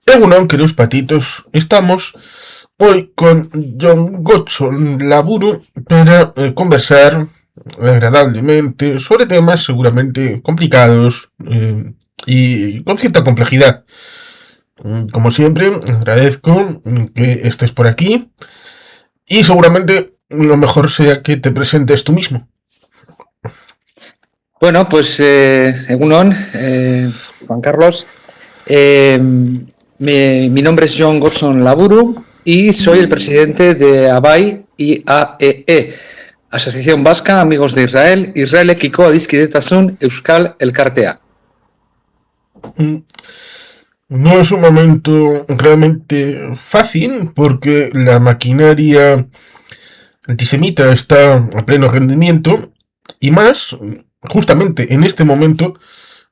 Egunon, queridos patitos, estamos hoy con John Godson Laburu para conversar agradablemente sobre temas seguramente complicados y con cierta complejidad. Como siempre, agradezco que estés por aquí y seguramente lo mejor sea que te presentes tú mismo. Bueno, pues Egunon, Juan Carlos, eh, mi nombre es John Godson Laburu y soy el presidente de ABAI y AEE, Asociación Vasca Amigos de Israel, Israelekiko Adiskidetasun Euskal Elkartea. No es un momento realmente fácil porque la maquinaria antisemita está a pleno rendimiento y más justamente en este momento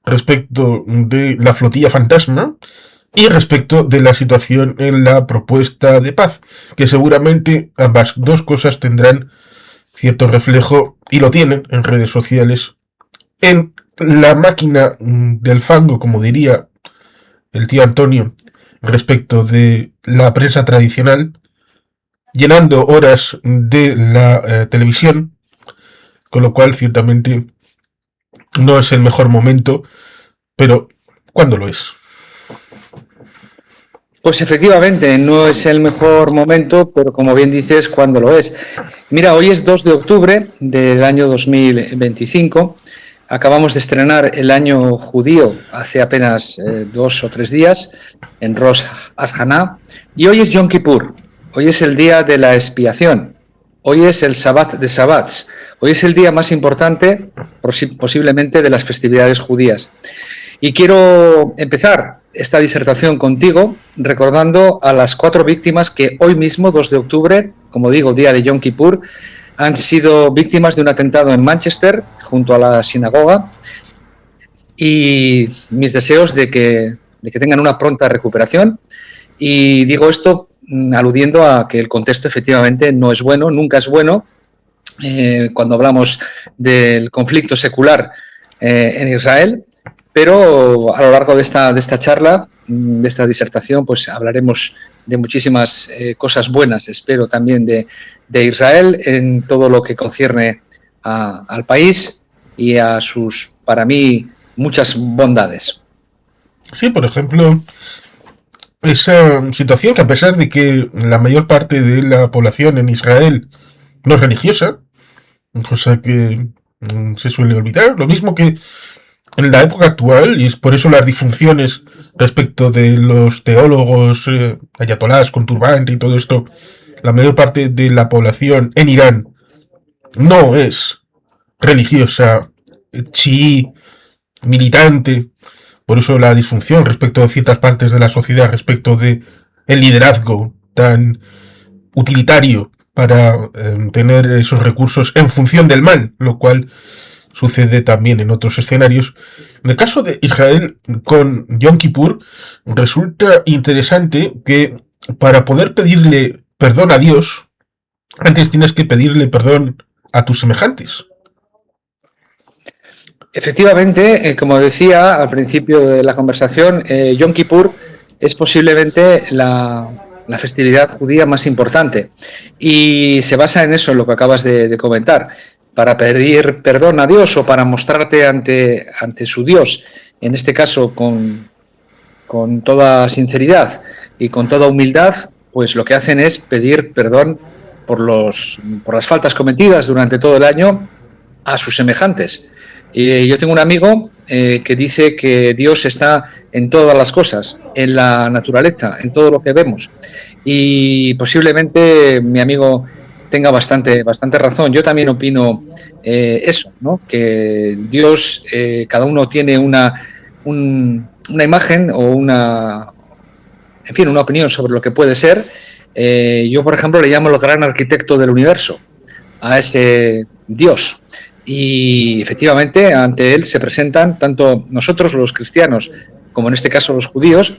respecto de la flotilla fantasma y respecto de la situación en la propuesta de paz, que seguramente ambas dos cosas tendrán cierto reflejo, y lo tienen en redes sociales, en la máquina del fango, como diría el tío Antonio, respecto de la prensa tradicional, llenando horas de la televisión, con lo cual ciertamente no es el mejor momento, pero ¿cuándo lo es? Pues efectivamente, no es el mejor momento, pero como bien dices, ¿cuándo lo es? Mira, hoy es 2 de octubre del año 2025. Acabamos de estrenar el año judío hace apenas 2 o 3 días en Rosh Hashanah y hoy es Yom Kippur. Hoy es el día de la expiación. Hoy es el Sabbat de Sabbats. Hoy es el día más importante posiblemente de las festividades judías. Y quiero empezar esta disertación contigo recordando a las 4 víctimas que hoy mismo, 2 de octubre, como digo, día de Yom Kippur, han sido víctimas de un atentado en Manchester, junto a la sinagoga, y mis deseos de que tengan una pronta recuperación. Y digo esto aludiendo a que el contexto efectivamente no es bueno, nunca es bueno, cuando hablamos del conflicto secular en Israel, pero a lo largo de esta charla, de esta disertación, pues hablaremos de muchísimas cosas buenas, espero también de Israel en todo lo que concierne al país y a sus, para mí, muchas bondades. Sí, por ejemplo, esa situación que a pesar de que la mayor parte de la población en Israel no es religiosa, cosa que se suele olvidar, lo mismo que en la época actual, y es por eso las disfunciones respecto de los teólogos, ayatolás con turbante y todo esto, la mayor parte de la población en Irán no es religiosa, chií, militante, por eso la disfunción respecto de ciertas partes de la sociedad, respecto de el liderazgo tan utilitario para tener esos recursos en función del mal, lo cual sucede también en otros escenarios. En el caso de Israel con Yom Kippur, resulta interesante que para poder pedirle perdón a Dios, antes tienes que pedirle perdón a tus semejantes. Efectivamente, como decía al principio de la conversación, Yom Kippur es posiblemente la festividad judía más importante y se basa en eso, en lo que acabas de comentar, para pedir perdón a Dios o para mostrarte ante su Dios, en este caso con toda sinceridad y con toda humildad, pues lo que hacen es pedir perdón por las faltas cometidas durante todo el año a sus semejantes. Y yo tengo un amigo que dice que Dios está en todas las cosas, en la naturaleza, en todo lo que vemos. Y posiblemente mi amigo tenga bastante razón. Yo también opino eso, ¿no? Que Dios, cada uno tiene una imagen o en fin, una opinión sobre lo que puede ser. Yo, por ejemplo, le llamo el gran arquitecto del universo a ese Dios. Y efectivamente, ante él se presentan tanto nosotros los cristianos como en este caso los judíos,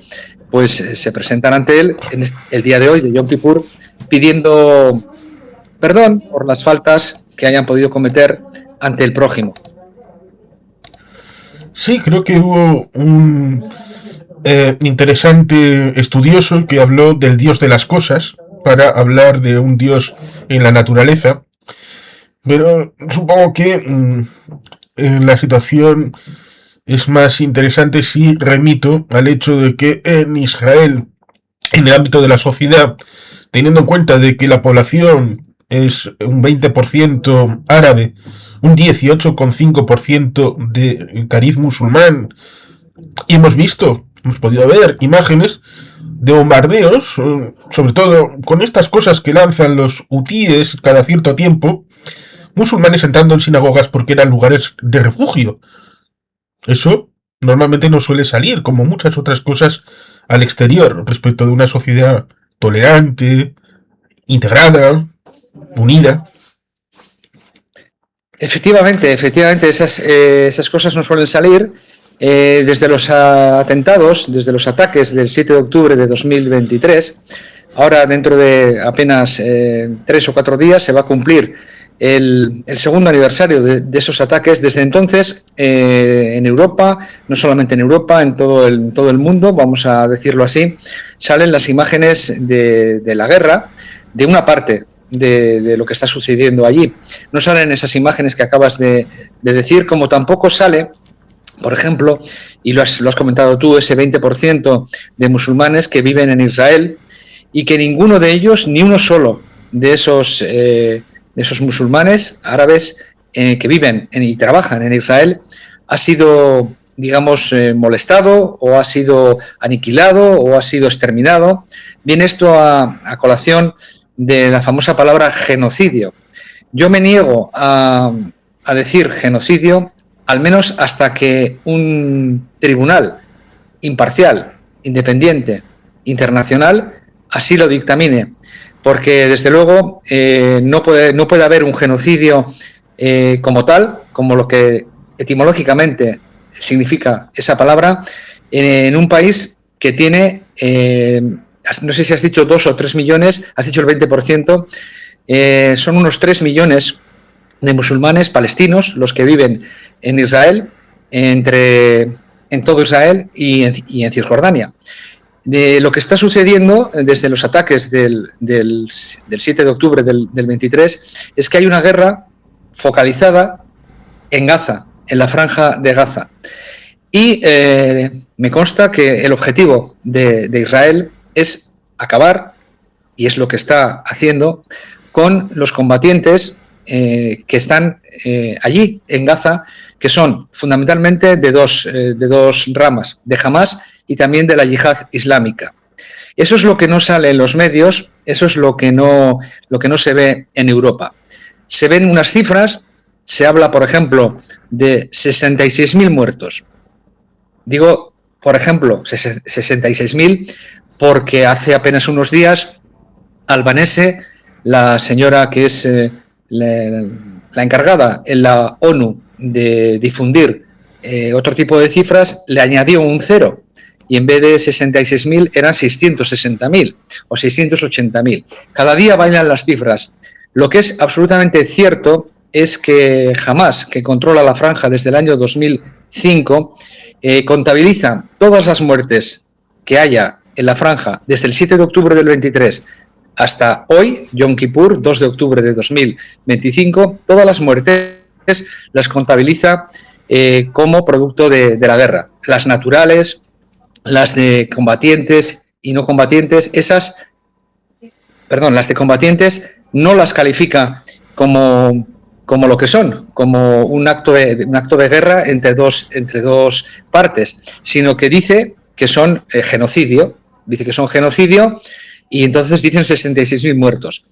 pues se presentan ante él en el día de hoy, de Yom Kippur, pidiendo perdón por las faltas que hayan podido cometer ante el prójimo. Sí, creo que hubo un interesante estudioso que habló del dios de las cosas para hablar de un dios en la naturaleza. Pero supongo que la situación es más interesante si remito al hecho de que en Israel, en el ámbito de la sociedad, teniendo en cuenta de que la población es un 20% árabe, un 18,5% de cariz musulmán, y hemos podido ver imágenes de bombardeos, sobre todo con estas cosas que lanzan los hutíes cada cierto tiempo, musulmanes entrando en sinagogas porque eran lugares de refugio. Eso normalmente no suele salir, como muchas otras cosas al exterior, respecto de una sociedad tolerante, integrada, unida. Efectivamente, esas cosas no suelen salir. Desde los atentados, desde los ataques del 7 de octubre de 2023, ahora dentro de apenas 3 o 4 días se va a cumplir el segundo aniversario de esos ataques. Desde entonces, en Europa, no solamente en Europa, en todo el mundo, vamos a decirlo así, salen las imágenes de la guerra, de una parte de lo que está sucediendo allí. No salen esas imágenes que acabas de decir, como tampoco sale, por ejemplo, y lo has comentado tú, ese 20% de musulmanes que viven en Israel y que ninguno de ellos, ni uno solo de esos musulmanes árabes que viven y trabajan en Israel, ha sido, digamos, molestado o ha sido aniquilado o ha sido exterminado. Viene esto a colación de la famosa palabra genocidio. Yo me niego a decir genocidio, al menos hasta que un tribunal imparcial, independiente, internacional, así lo dictamine. Porque, desde luego, no puede haber un genocidio como tal, como lo que etimológicamente significa esa palabra, en un país que tiene, no sé si has dicho 2 o 3 millones, has dicho el 20%, son unos 3 millones de musulmanes palestinos los que viven en Israel, en todo Israel y en Cisjordania. De lo que está sucediendo desde los ataques del 7 de octubre del 23 es que hay una guerra focalizada en Gaza, en la franja de Gaza. Y me consta que el objetivo de Israel es acabar, y es lo que está haciendo, con los combatientes que están allí en Gaza, que son fundamentalmente de dos ramas, de Hamas y también de la yihad islámica. Eso es lo que no sale en los medios, eso es lo que no se ve en Europa. Se ven unas cifras, se habla, por ejemplo, de 66.000 muertos. Digo, por ejemplo, 66.000 porque hace apenas unos días Albanese, la señora que es la encargada en la ONU de difundir otro tipo de cifras, le añadió un cero y en vez de 66.000 eran 660.000 o 680.000. Cada día bailan las cifras. Lo que es absolutamente cierto es que Hamas, que controla la franja desde el año 2005, contabiliza todas las muertes que haya en la franja desde el 7 de octubre del 23 hasta hoy, Yom Kippur, 2 de octubre de 2025, todas las muertes las contabiliza como producto de la guerra. Las naturales, las de combatientes y no combatientes, las de combatientes no las califica como lo que son, como un acto de guerra entre dos partes, sino que dice que son genocidio, y entonces dicen 66.000 muertos.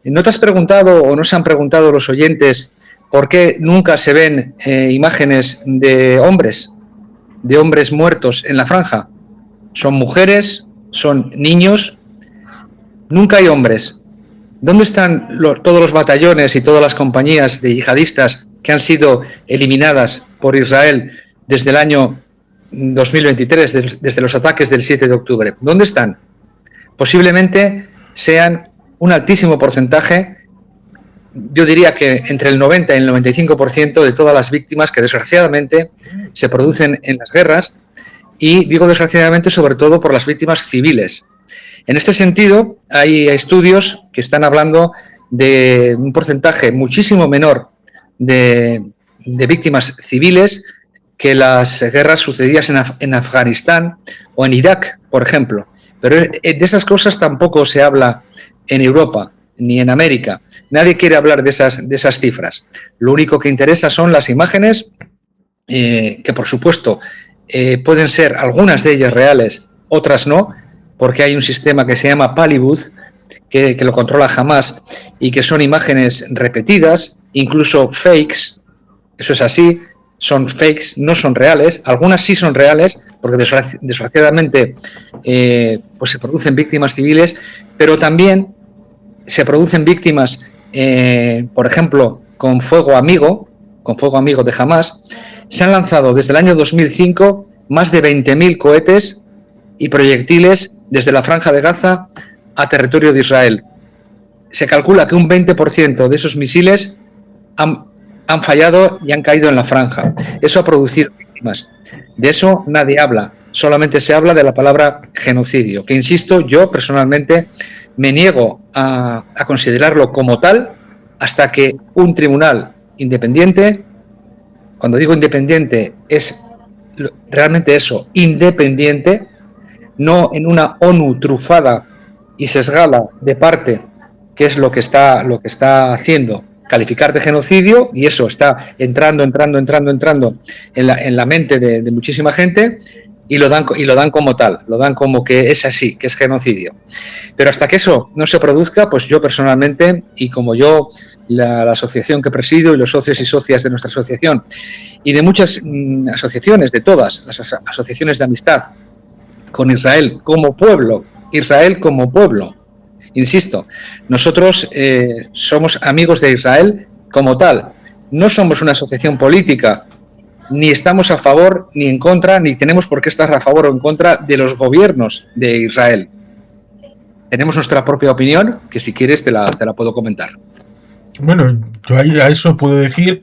¿No te has preguntado o no se han preguntado los oyentes por qué nunca se ven imágenes de hombres muertos en la franja? Son mujeres, son niños, nunca hay hombres. ¿Dónde están todos los batallones y todas las compañías de yihadistas que han sido eliminadas por Israel desde el año 2023, desde los ataques del 7 de octubre? ¿Dónde están? Posiblemente sean un altísimo porcentaje, yo diría que entre el 90 y el 95% de todas las víctimas que desgraciadamente se producen en las guerras y digo desgraciadamente sobre todo por las víctimas civiles. En este sentido, hay estudios que están hablando de un porcentaje muchísimo menor de víctimas civiles que las guerras sucedidas en Afganistán o en Irak, por ejemplo. Pero de esas cosas tampoco se habla en Europa ni en América. Nadie quiere hablar de esas cifras. Lo único que interesa son las imágenes, que por supuesto pueden ser algunas de ellas reales, otras no, porque hay un sistema que se llama Palibooth, que lo controla Hamas, y que son imágenes repetidas, incluso fakes. Eso es así, son fakes, no son reales. Algunas sí son reales, porque desgraciadamente pues se producen víctimas civiles, pero también se producen víctimas, por ejemplo, con fuego amigo de Hamas. Se han lanzado desde el año 2005 más de 20.000 cohetes y proyectiles desde la Franja de Gaza a territorio de Israel. Se calcula que un 20% de esos misiles han fallado y han caído en la franja. Eso ha producido víctimas. De eso nadie habla. Solamente se habla de la palabra genocidio, que, insisto, yo personalmente me niego a considerarlo como tal hasta que un tribunal independiente, cuando digo independiente es realmente eso, independiente, no en una ONU trufada y sesgada de parte, que es lo que está haciendo, calificar de genocidio, y eso está entrando en la mente de muchísima gente, y lo dan como tal, lo dan como que es así, que es genocidio. Pero hasta que eso no se produzca, pues yo personalmente, y como yo, la asociación que presido y los socios y socias de nuestra asociación, y de muchas asociaciones, de todas las asociaciones de amistad con Israel como pueblo, insisto, nosotros somos amigos de Israel como tal, no somos una asociación política, ni estamos a favor ni en contra, ni tenemos por qué estar a favor o en contra de los gobiernos de Israel. Tenemos nuestra propia opinión, que si quieres te la puedo comentar. Bueno, yo a eso puedo decir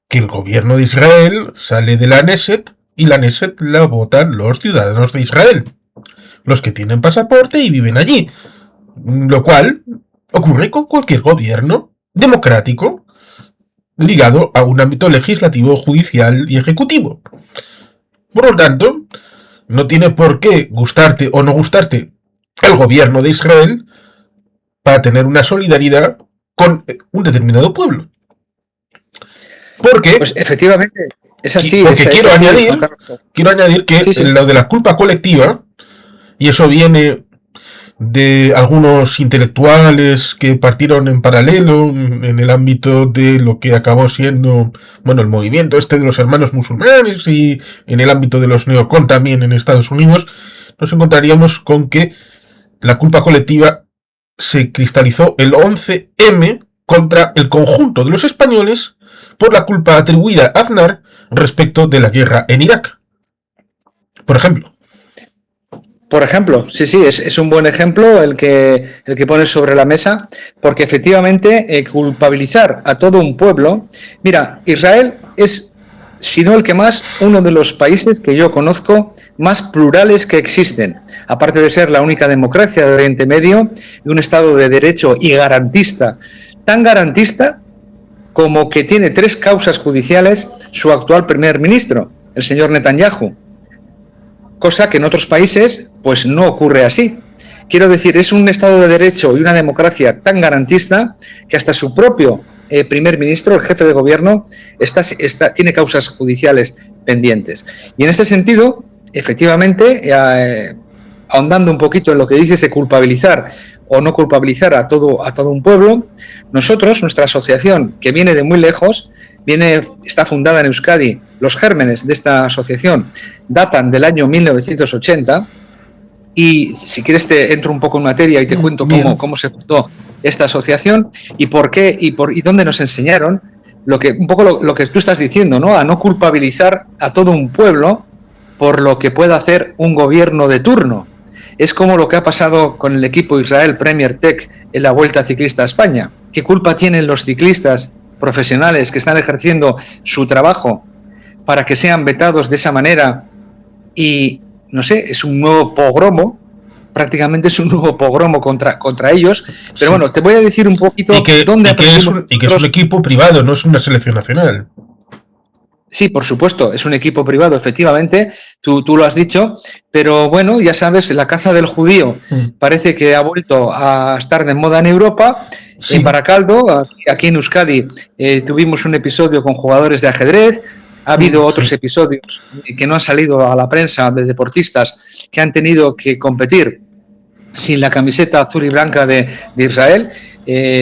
que el gobierno de Israel sale de la Knesset y la Knesset la votan los ciudadanos de Israel, los que tienen pasaporte y viven allí, lo cual ocurre con cualquier gobierno democrático ligado a un ámbito legislativo, judicial y ejecutivo. Por lo tanto, no tiene por qué gustarte o no gustarte el gobierno de Israel para tener una solidaridad con un determinado pueblo. Porque, pues efectivamente, es así. Porque quiero añadir que lo de la culpa colectiva, y eso viene de algunos intelectuales que partieron en paralelo en el ámbito de lo que acabó siendo, bueno, el movimiento este de los hermanos musulmanes, y en el ámbito de los neocon también en Estados Unidos, nos encontraríamos con que la culpa colectiva se cristalizó el 11M contra el conjunto de los españoles por la culpa atribuida a Aznar respecto de la guerra en Irak. Por ejemplo, sí, es un buen ejemplo el que pones sobre la mesa, porque efectivamente culpabilizar a todo un pueblo. Mira, Israel es, si no el que más, uno de los países que yo conozco más plurales que existen, aparte de ser la única democracia de Oriente Medio, de un Estado de Derecho y garantista, tan garantista como que tiene 3 causas judiciales su actual primer ministro, el señor Netanyahu. Cosa que en otros países pues no ocurre así. Quiero decir, es un Estado de Derecho y una democracia tan garantista que hasta su propio primer ministro, el jefe de gobierno, tiene causas judiciales pendientes. Y en este sentido, efectivamente, ahondando un poquito en lo que dices de culpabilizar o no culpabilizar a todo un pueblo, nosotros, nuestra asociación, que viene de muy lejos, está fundada en Euskadi. Los gérmenes de esta asociación datan del año 1980, y si quieres te entro un poco en materia y te cuento cómo se fundó esta asociación y por qué y dónde nos enseñaron un poco lo que tú estás diciendo, ¿no? A no culpabilizar a todo un pueblo por lo que pueda hacer un gobierno de turno. Es como lo que ha pasado con el equipo Israel Premier Tech en la Vuelta Ciclista a España. ¿Qué culpa tienen los ciclistas profesionales que están ejerciendo su trabajo para que sean vetados de esa manera y, no sé, es un nuevo pogromo, prácticamente es un nuevo pogromo contra ellos, pero Sí. bueno, te voy a decir un poquito dónde aprendimos Que es un nosotros. equipo privado, no es una selección nacional. Sí, por supuesto, es un equipo privado, efectivamente, tú lo has dicho, pero bueno, ya sabes, la caza del judío parece que ha vuelto a estar de moda en Europa. En Sí. Baracaldo, aquí en Euskadi, tuvimos un episodio con jugadores de ajedrez, ha habido otros Sí. episodios que no han salido a la prensa de deportistas que han tenido que competir sin la camiseta azul y blanca de Israel.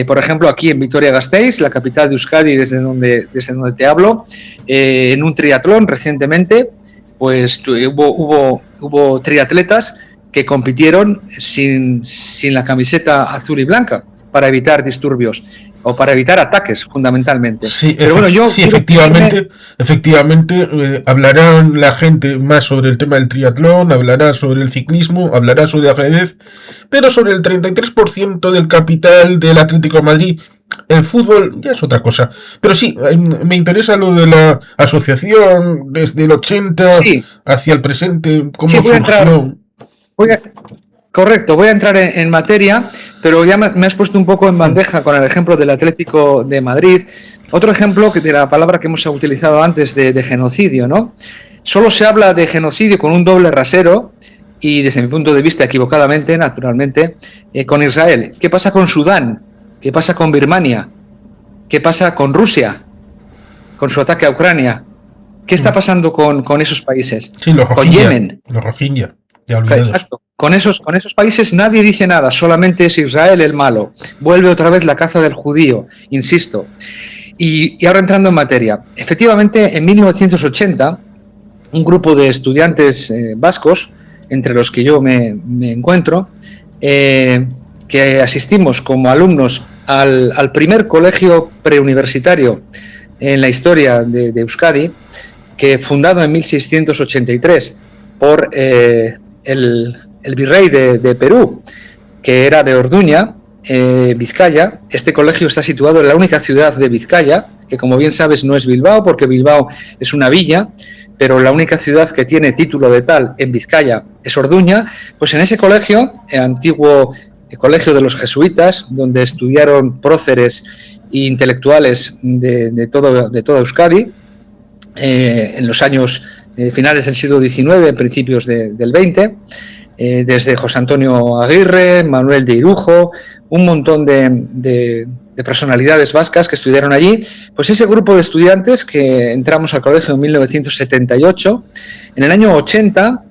Por ejemplo, aquí en Vitoria-Gasteiz, la capital de Euskadi, desde donde te hablo, en un triatlón recientemente, pues hubo triatletas que compitieron sin la camiseta azul y blanca para evitar disturbios o para evitar ataques, fundamentalmente. Sí, Pero bueno, yo sí, quiero centrarme. efectivamente, hablará la gente más sobre el tema del triatlón, hablará sobre el ciclismo, hablará sobre el ajedrez, pero sobre el 33% del capital del Atlético de Madrid, el fútbol ya es otra cosa. Pero sí, me interesa lo de la asociación desde el 80 Sí, hacia el presente, sí, cómo surgió. voy a, correcto, voy a entrar en materia, pero ya me has puesto un poco en bandeja con el ejemplo del Atlético de Madrid. Otro ejemplo de la palabra que hemos utilizado antes de genocidio, ¿no? Solo se habla de genocidio con un doble rasero y desde mi punto de vista equivocadamente, naturalmente, con Israel. ¿Qué pasa con Sudán? ¿Qué pasa con Birmania? ¿Qué pasa con Rusia? Con su ataque a Ucrania. ¿Qué está pasando con esos países? Sí, Con Yemen. los Rohingya, ya olvidados. Exacto. Con esos países nadie dice nada, solamente es Israel el malo. Vuelve otra vez la caza del judío, insisto. Y ahora entrando en materia. Efectivamente, en 1980, un grupo de estudiantes vascos, entre los que yo me encuentro, que asistimos como alumnos al primer colegio preuniversitario en la historia de Euskadi, que fundado en 1683 por el virrey de Perú, que era de Orduña, Vizcaya. Este colegio está situado en la única ciudad de Vizcaya, que como bien sabes no es Bilbao, porque Bilbao es una villa, pero la única ciudad que tiene título de tal en Vizcaya es Orduña. Pues en ese colegio, antiguo colegio de los jesuitas, donde estudiaron próceres e intelectuales de toda Euskadi, en los años finales del siglo XIX, principios del XX, desde José Antonio Aguirre, Manuel de Irujo, un montón de personalidades vascas que estudiaron allí. Pues ese grupo de estudiantes que entramos al colegio en 1978, en el año 80,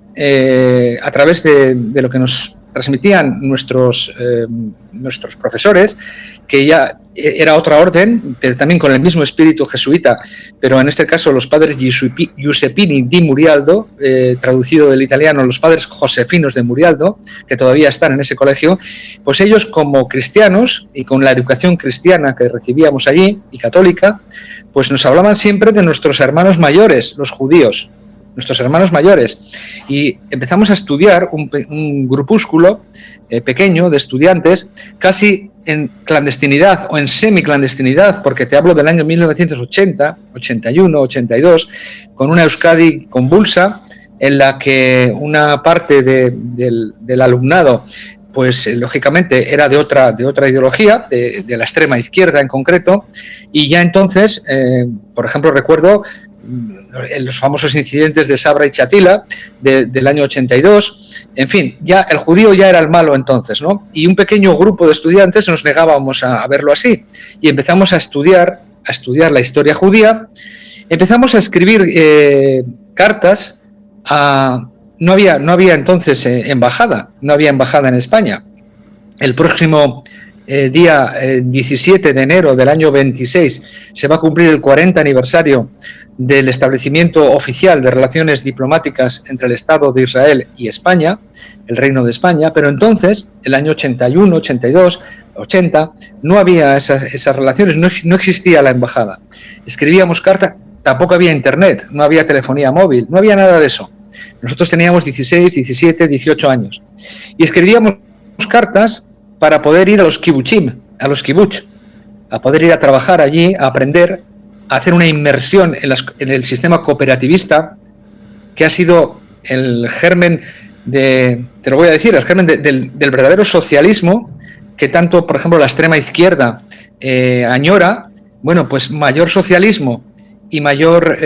a través de lo que nos transmitían nuestros profesores, que ya era otra orden, pero también con el mismo espíritu jesuita, pero en este caso los padres Giuseppini di Murialdo, traducido del italiano los padres josefinos de Murialdo, que todavía están en ese colegio, pues ellos como cristianos y con la educación cristiana que recibíamos allí y católica, pues nos hablaban siempre de nuestros hermanos mayores, los judíos, nuestros hermanos mayores, y empezamos a estudiar un grupúsculo pequeño de estudiantes, casi en clandestinidad o en semiclandestinidad, porque te hablo del año 1980, 81, 82, con una Euskadi convulsa, en la que una parte del alumnado, pues lógicamente era de otra ideología, de la extrema izquierda en concreto, y ya entonces, por ejemplo, recuerdo los famosos incidentes de Sabra y Chatila del año 82. En fin, ya el judío ya era el malo entonces, ¿no? Y un pequeño grupo de estudiantes nos negábamos a verlo así y empezamos a estudiar la historia judía. Empezamos a escribir cartas a... No había entonces embajada, no había embajada en España. El próximo día 17 de enero del año 26 se va a cumplir el 40 aniversario del establecimiento oficial de relaciones diplomáticas entre el Estado de Israel y España, el Reino de España, pero entonces, el año 81, 82, 80, no había esas relaciones, no existía la embajada. Escribíamos cartas, tampoco había internet, no había telefonía móvil, no había nada de eso. Nosotros teníamos 16, 17, 18 años y escribíamos cartas para poder ir a los kibutzim, a los kibbutz, a poder ir a trabajar allí, a aprender, a hacer una inmersión en el sistema cooperativista que ha sido el germen te lo voy a decir, el germen del verdadero socialismo que tanto, por ejemplo, la extrema izquierda añora. Bueno, pues mayor socialismo y mayor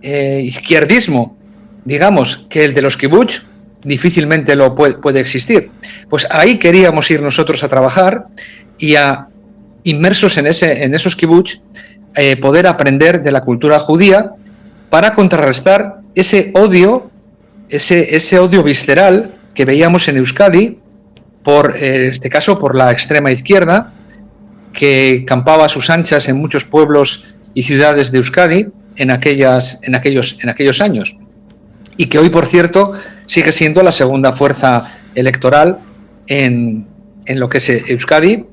izquierdismo, digamos, que el de los kibbutz, difícilmente lo puede existir. Pues ahí queríamos ir nosotros a trabajar y inmersos en esos kibbutz, poder aprender de la cultura judía para contrarrestar ese odio visceral que veíamos en Euskadi, en este caso por la extrema izquierda, que campaba a sus anchas en muchos pueblos y ciudades de Euskadi en aquellos años. Y que hoy, por cierto, sigue siendo la segunda fuerza electoral en lo que es Euskadi.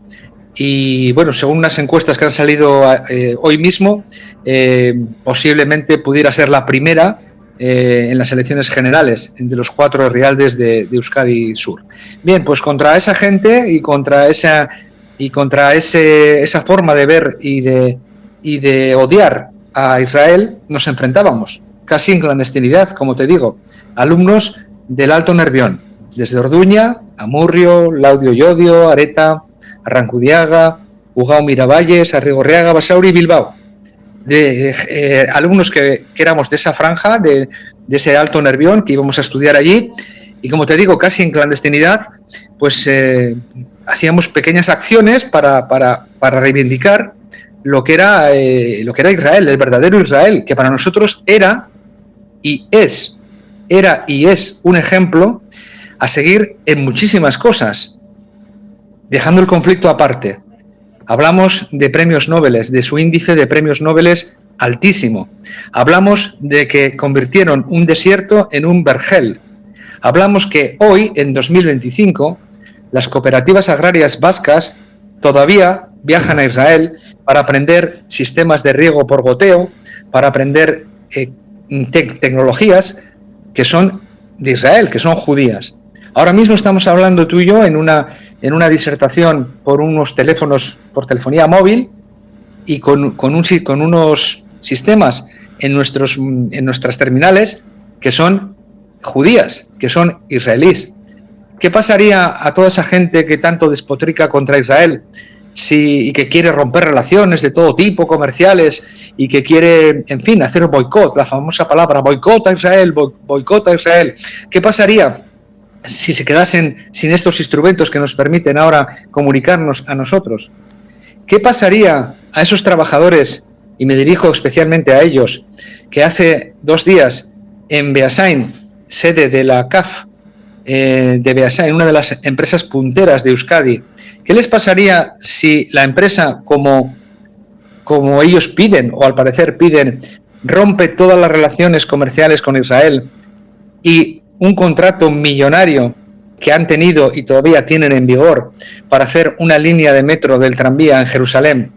Y bueno, según unas encuestas que han salido hoy mismo, posiblemente pudiera ser la primera en las elecciones generales de los 4 herrialdes de Euskadi Sur. Bien, pues contra esa gente y contra esa forma de ver y de odiar a Israel nos enfrentábamos, casi en clandestinidad, como te digo, alumnos del Alto Nervión, desde Orduña, Amurrio, Laudio Llodio, Areta, Arrancudiaga, Ugao Miravalles, Arrigorriaga, Basauri y Bilbao. Alumnos que éramos de esa franja, de ese Alto Nervión, que íbamos a estudiar allí, y como te digo, casi en clandestinidad, pues hacíamos pequeñas acciones para reivindicar lo que era Israel, el verdadero Israel, que para nosotros era y es un ejemplo a seguir en muchísimas cosas, dejando el conflicto aparte. Hablamos de premios Nobel, de su índice de premios Nobel altísimo. Hablamos de que convirtieron un desierto en un vergel. Hablamos que hoy, en 2025, las cooperativas agrarias vascas todavía viajan a Israel para aprender sistemas de riego por goteo, para aprender tecnologías que son de Israel, que son judías. Ahora mismo estamos hablando tú y yo en una disertación por unos teléfonos, por telefonía móvil, y con unos sistemas en nuestras terminales que son judías, que son israelíes. ¿Qué pasaría a toda esa gente que tanto despotrica contra Israel y que quiere romper relaciones de todo tipo, comerciales, y que quiere, en fin, hacer boicot, la famosa palabra boicot a Israel, boicot a Israel? ¿Qué pasaría si se quedasen sin estos instrumentos que nos permiten ahora comunicarnos a nosotros? ¿Qué pasaría a esos trabajadores, y me dirijo especialmente a ellos, que hace 2 días en Beasain, sede de la CAF de Beasain, una de las empresas punteras de Euskadi, qué les pasaría si la empresa, como ellos piden, o al parecer piden, rompe todas las relaciones comerciales con Israel y un contrato millonario que han tenido y todavía tienen en vigor para hacer una línea de metro del tranvía en Jerusalén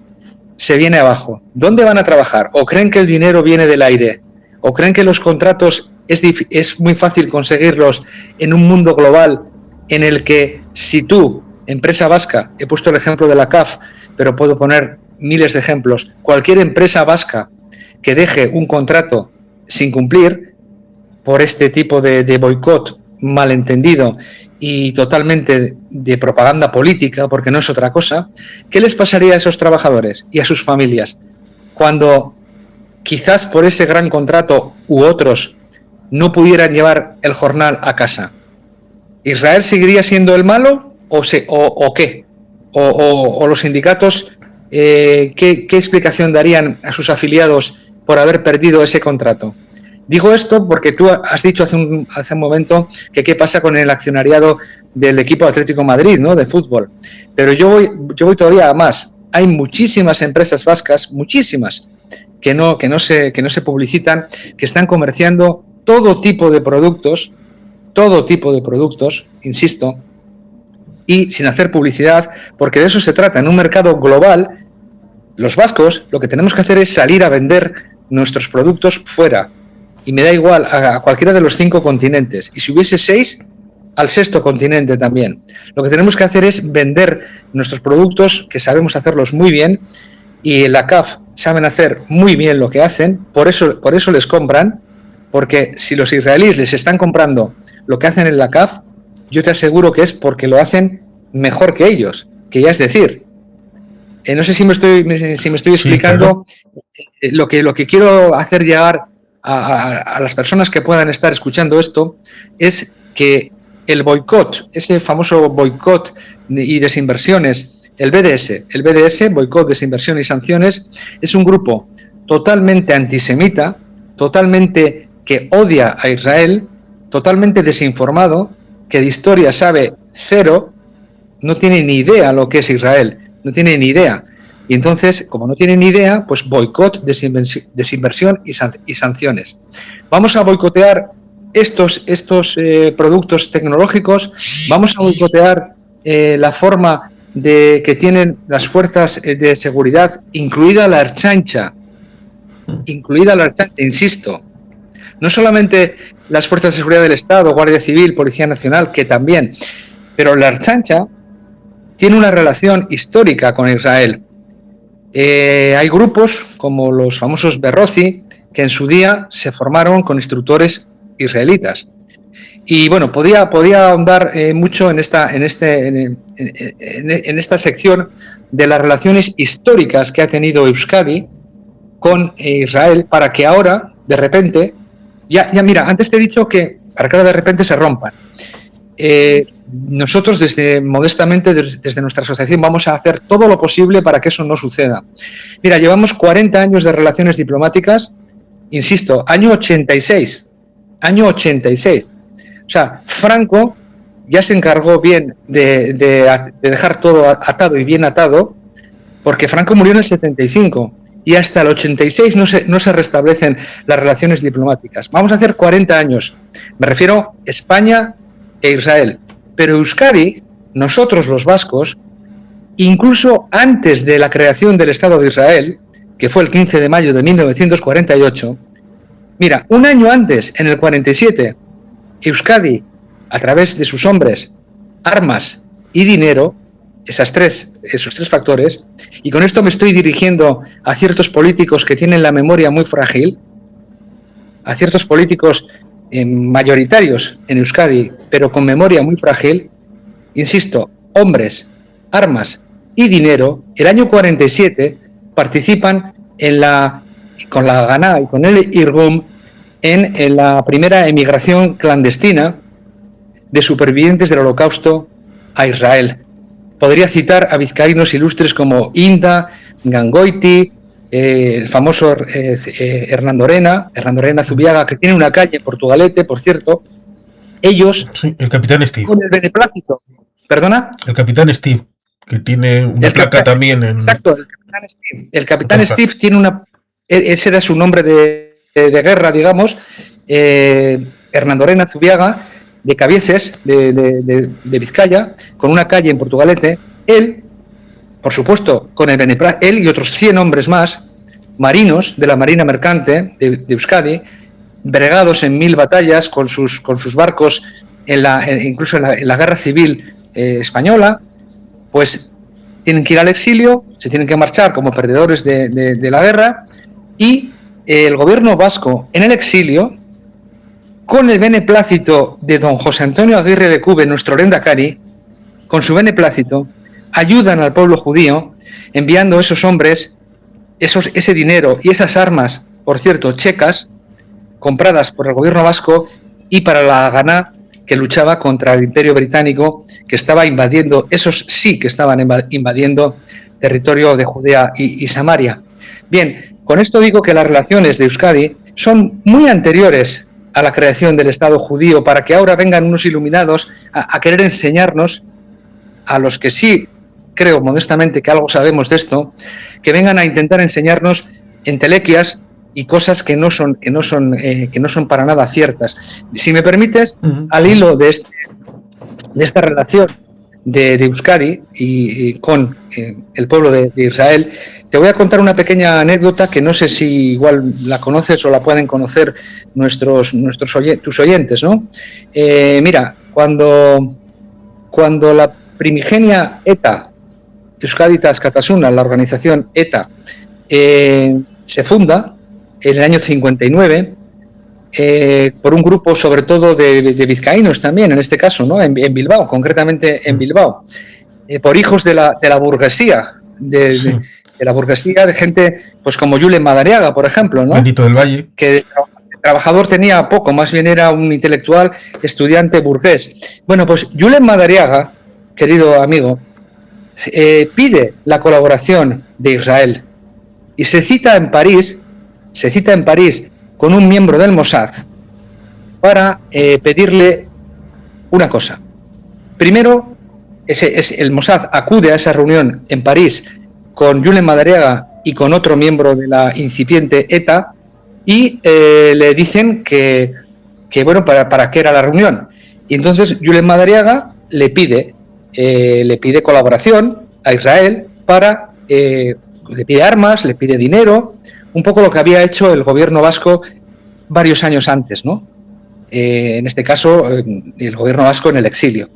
se viene abajo? ¿Dónde van a trabajar? ¿O creen que el dinero viene del aire? ¿O creen que los contratos es muy fácil conseguirlos en un mundo global en el que si tú, empresa vasca, he puesto el ejemplo de la CAF, pero puedo poner miles de ejemplos, cualquier empresa vasca que deje un contrato sin cumplir por este tipo de boicot malentendido y totalmente de propaganda política, porque no es otra cosa, ¿qué les pasaría a esos trabajadores y a sus familias cuando quizás por ese gran contrato u otros no pudieran llevar el jornal a casa? ¿Israel seguiría siendo el malo o qué? ¿O los sindicatos qué explicación darían a sus afiliados por haber perdido ese contrato? Digo esto porque tú has dicho hace un momento que qué pasa con el accionariado del equipo Atlético Madrid, ¿no?, de fútbol. Pero yo voy todavía a más. Hay muchísimas empresas vascas, muchísimas, que no se publicitan, que están comerciando todo tipo de productos, insisto, y sin hacer publicidad, porque de eso se trata. En un mercado global, los vascos lo que tenemos que hacer es salir a vender nuestros productos fuera. Y me da igual a cualquiera de los 5 continentes. Y si hubiese 6, al 6º continente también. Lo que tenemos que hacer es vender nuestros productos, que sabemos hacerlos muy bien, y en la CAF saben hacer muy bien lo que hacen, por eso les compran, porque si los israelíes les están comprando lo que hacen en la CAF, yo te aseguro que es porque lo hacen mejor que ellos, que ya es decir, no sé si me estoy Sí, explicando. claro. Lo que quiero hacer llegar a las personas que puedan estar escuchando esto es que el boicot, ese famoso boicot y desinversiones, el BDS, boicot, desinversión y sanciones, es un grupo totalmente antisemita, totalmente que odia a Israel, totalmente desinformado, que de historia sabe cero, no tiene ni idea lo que es Israel, no tiene ni idea. Y entonces, como no tienen ni idea, pues boicot, desinversión y sanciones. Vamos a boicotear estos productos tecnológicos, vamos a boicotear la forma que tienen las fuerzas de seguridad, incluida la Ertzaintza, insisto. No solamente las fuerzas de seguridad del Estado, Guardia Civil, Policía Nacional, que también, pero la Ertzaintza tiene una relación histórica con Israel. Hay grupos como los famosos Berrozi que en su día se formaron con instructores israelitas. Y bueno, podía ahondar mucho en esta sección de las relaciones históricas que ha tenido Euskadi con Israel para que ahora, de repente, ya mira, antes te he dicho que para que ahora de repente se rompan. Nosotros modestamente desde nuestra asociación vamos a hacer todo lo posible para que eso no suceda. Mira, llevamos 40 años de relaciones diplomáticas, insisto, año 86. O sea, Franco ya se encargó bien de dejar todo atado y bien atado, porque Franco murió en el 75 y hasta el 86 no se restablecen las relaciones diplomáticas. Vamos a hacer 40 años. Me refiero a España e Israel. Pero Euskadi, nosotros los vascos, incluso antes de la creación del Estado de Israel, que fue el 15 de mayo de 1948, mira, un año antes, en el 47, Euskadi, a través de sus hombres, armas y dinero, esos tres factores, y con esto me estoy dirigiendo a ciertos políticos que tienen la memoria muy frágil, a ciertos políticos mayoritarios en Euskadi, pero con memoria muy frágil, insisto, hombres, armas y dinero, el año 47 participan con la Haganah y con el Irgun en la primera emigración clandestina de supervivientes del Holocausto a Israel. Podría citar a vizcaínos ilustres como Inda, Gangoiti, el famoso Hernandorena Zubiaga, que tiene una calle en Portugalete, por cierto. Ellos, sí, el capitán Steve. con el beneplácito. ¿Perdona? El capitán Steve, que tiene una placa también en... Exacto, el capitán Steve. El capitán Steve tiene una... Ese era su nombre de guerra, digamos. Hernandorena Zubiaga, de Cabieces, de Vizcaya, con una calle en Portugalete. Él, por supuesto, con el beneplácito, él y otros 100 hombres más, marinos de la Marina Mercante de Euskadi, bregados en 1000 batallas con sus barcos, incluso en la Guerra Civil Española, pues tienen que ir al exilio, se tienen que marchar como perdedores de la guerra, y el gobierno vasco en el exilio, con el beneplácito de don José Antonio Aguirre de Cube, nuestro Lehendakari, con su beneplácito, ayudan al pueblo judío enviando esos hombres, ese dinero y esas armas, por cierto, checas, compradas por el gobierno vasco y para la Haganah, que luchaba contra el Imperio Británico, que estaba invadiendo, esos sí que estaban invadiendo territorio de Judea y Samaria. Bien, con esto digo que las relaciones de Euskadi son muy anteriores a la creación del Estado judío, para que ahora vengan unos iluminados a querer enseñarnos, a los que sí creo modestamente que algo sabemos de esto, que vengan a intentar enseñarnos entelequias y cosas que no son para nada ciertas. Si me permites, al hilo de esta relación de Euskadi y con el pueblo de Israel, te voy a contar una pequeña anécdota que no sé si igual la conoces o la pueden conocer tus oyentes, ¿no? Mira, cuando la primigenia ETA, Euskaditas Katasuna, la organización ETA, se funda en el año 59, por un grupo sobre todo de vizcaínos también, en este caso, ¿no? En Bilbao, concretamente en Bilbao, por hijos de la burguesía, Sí. de la burguesía, de gente pues como Julen Madariaga, por ejemplo, ¿no? Benito del Valle. Que el trabajador tenía poco, más bien era un intelectual estudiante burgués. Bueno, pues Julen Madariaga, querido amigo, pide la colaboración de Israel y se cita en París con un miembro del Mossad para pedirle una cosa. Primero, el Mossad acude a esa reunión en París con Julen Madariaga y con otro miembro de la incipiente ETA y le dicen bueno, para qué era la reunión. Y entonces Julen Madariaga le pide colaboración a Israel para, le pide armas, le pide dinero, un poco lo que había hecho el gobierno vasco varios años antes, ¿no? En este caso, el gobierno vasco en el exilio.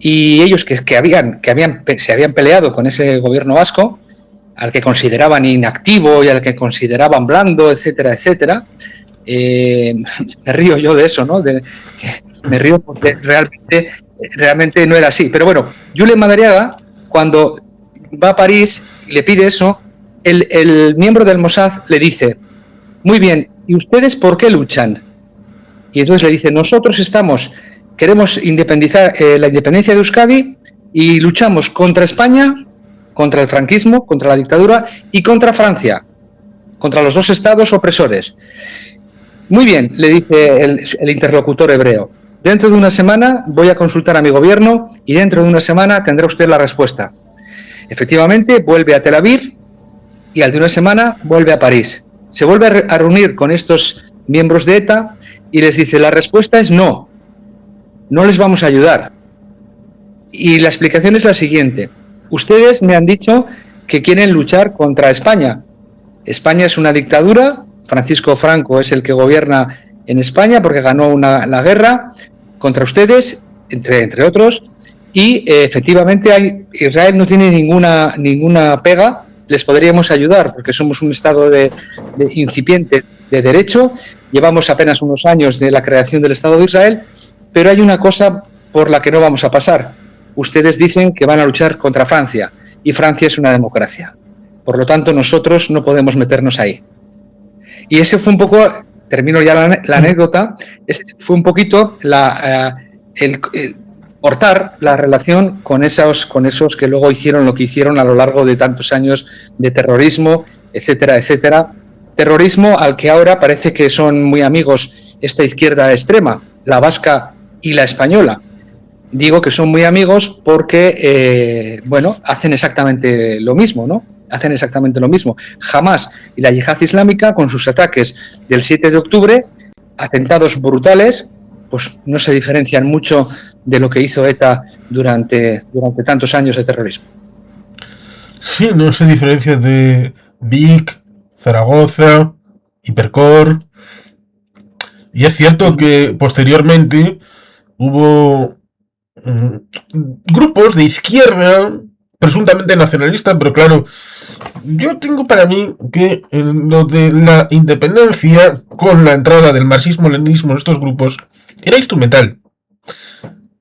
Y ellos que se habían peleado con ese gobierno vasco, al que consideraban inactivo y al que consideraban blando, etcétera, etcétera, me río yo de eso, ¿no? Me río porque realmente no era así. Pero bueno, Julen Madariaga, cuando va a París y le pide eso, el miembro del Mossad le dice, muy bien, ¿y ustedes por qué luchan? Y entonces le dice, queremos independizar la independencia de Euskadi y luchamos contra España, contra el franquismo, contra la dictadura y contra Francia, contra los dos estados opresores. Muy bien, le dice el interlocutor hebreo. Dentro de una semana voy a consultar a mi gobierno y dentro de una semana tendrá usted la respuesta. Efectivamente, vuelve a Tel Aviv y al de una semana vuelve a París. Se vuelve a reunir con estos miembros de ETA y les dice, la respuesta es no les vamos a ayudar. Y la explicación es la siguiente. Ustedes me han dicho que quieren luchar contra España. España es una dictadura, Francisco Franco es el que gobierna en España porque ganó la guerra contra ustedes, entre otros, y efectivamente Israel no tiene ninguna pega, les podríamos ayudar porque somos un estado de incipiente de derecho, llevamos apenas unos años de la creación del Estado de Israel, pero hay una cosa por la que no vamos a pasar. Ustedes dicen que van a luchar contra Francia y Francia es una democracia. Por lo tanto, nosotros no podemos meternos ahí. Y ese fue un poco, termino ya la anécdota, ese fue un poquito el cortar la relación con esos que luego hicieron lo que hicieron a lo largo de tantos años de terrorismo, etcétera, etcétera. Terrorismo al que ahora parece que son muy amigos esta izquierda extrema, la vasca y la española. Digo que son muy amigos porque, hacen exactamente lo mismo, ¿no? Hacen exactamente lo mismo. Hamas y la yihad islámica, con sus ataques del 7 de octubre, atentados brutales, pues no se diferencian mucho de lo que hizo ETA durante tantos años de terrorismo. Sí, no se diferencia de Vic, Zaragoza, Hipercor. Y es cierto que posteriormente hubo grupos de izquierda presuntamente nacionalistas, pero claro, yo tengo para mí que lo de la independencia con la entrada del marxismo-leninismo en estos grupos era instrumental.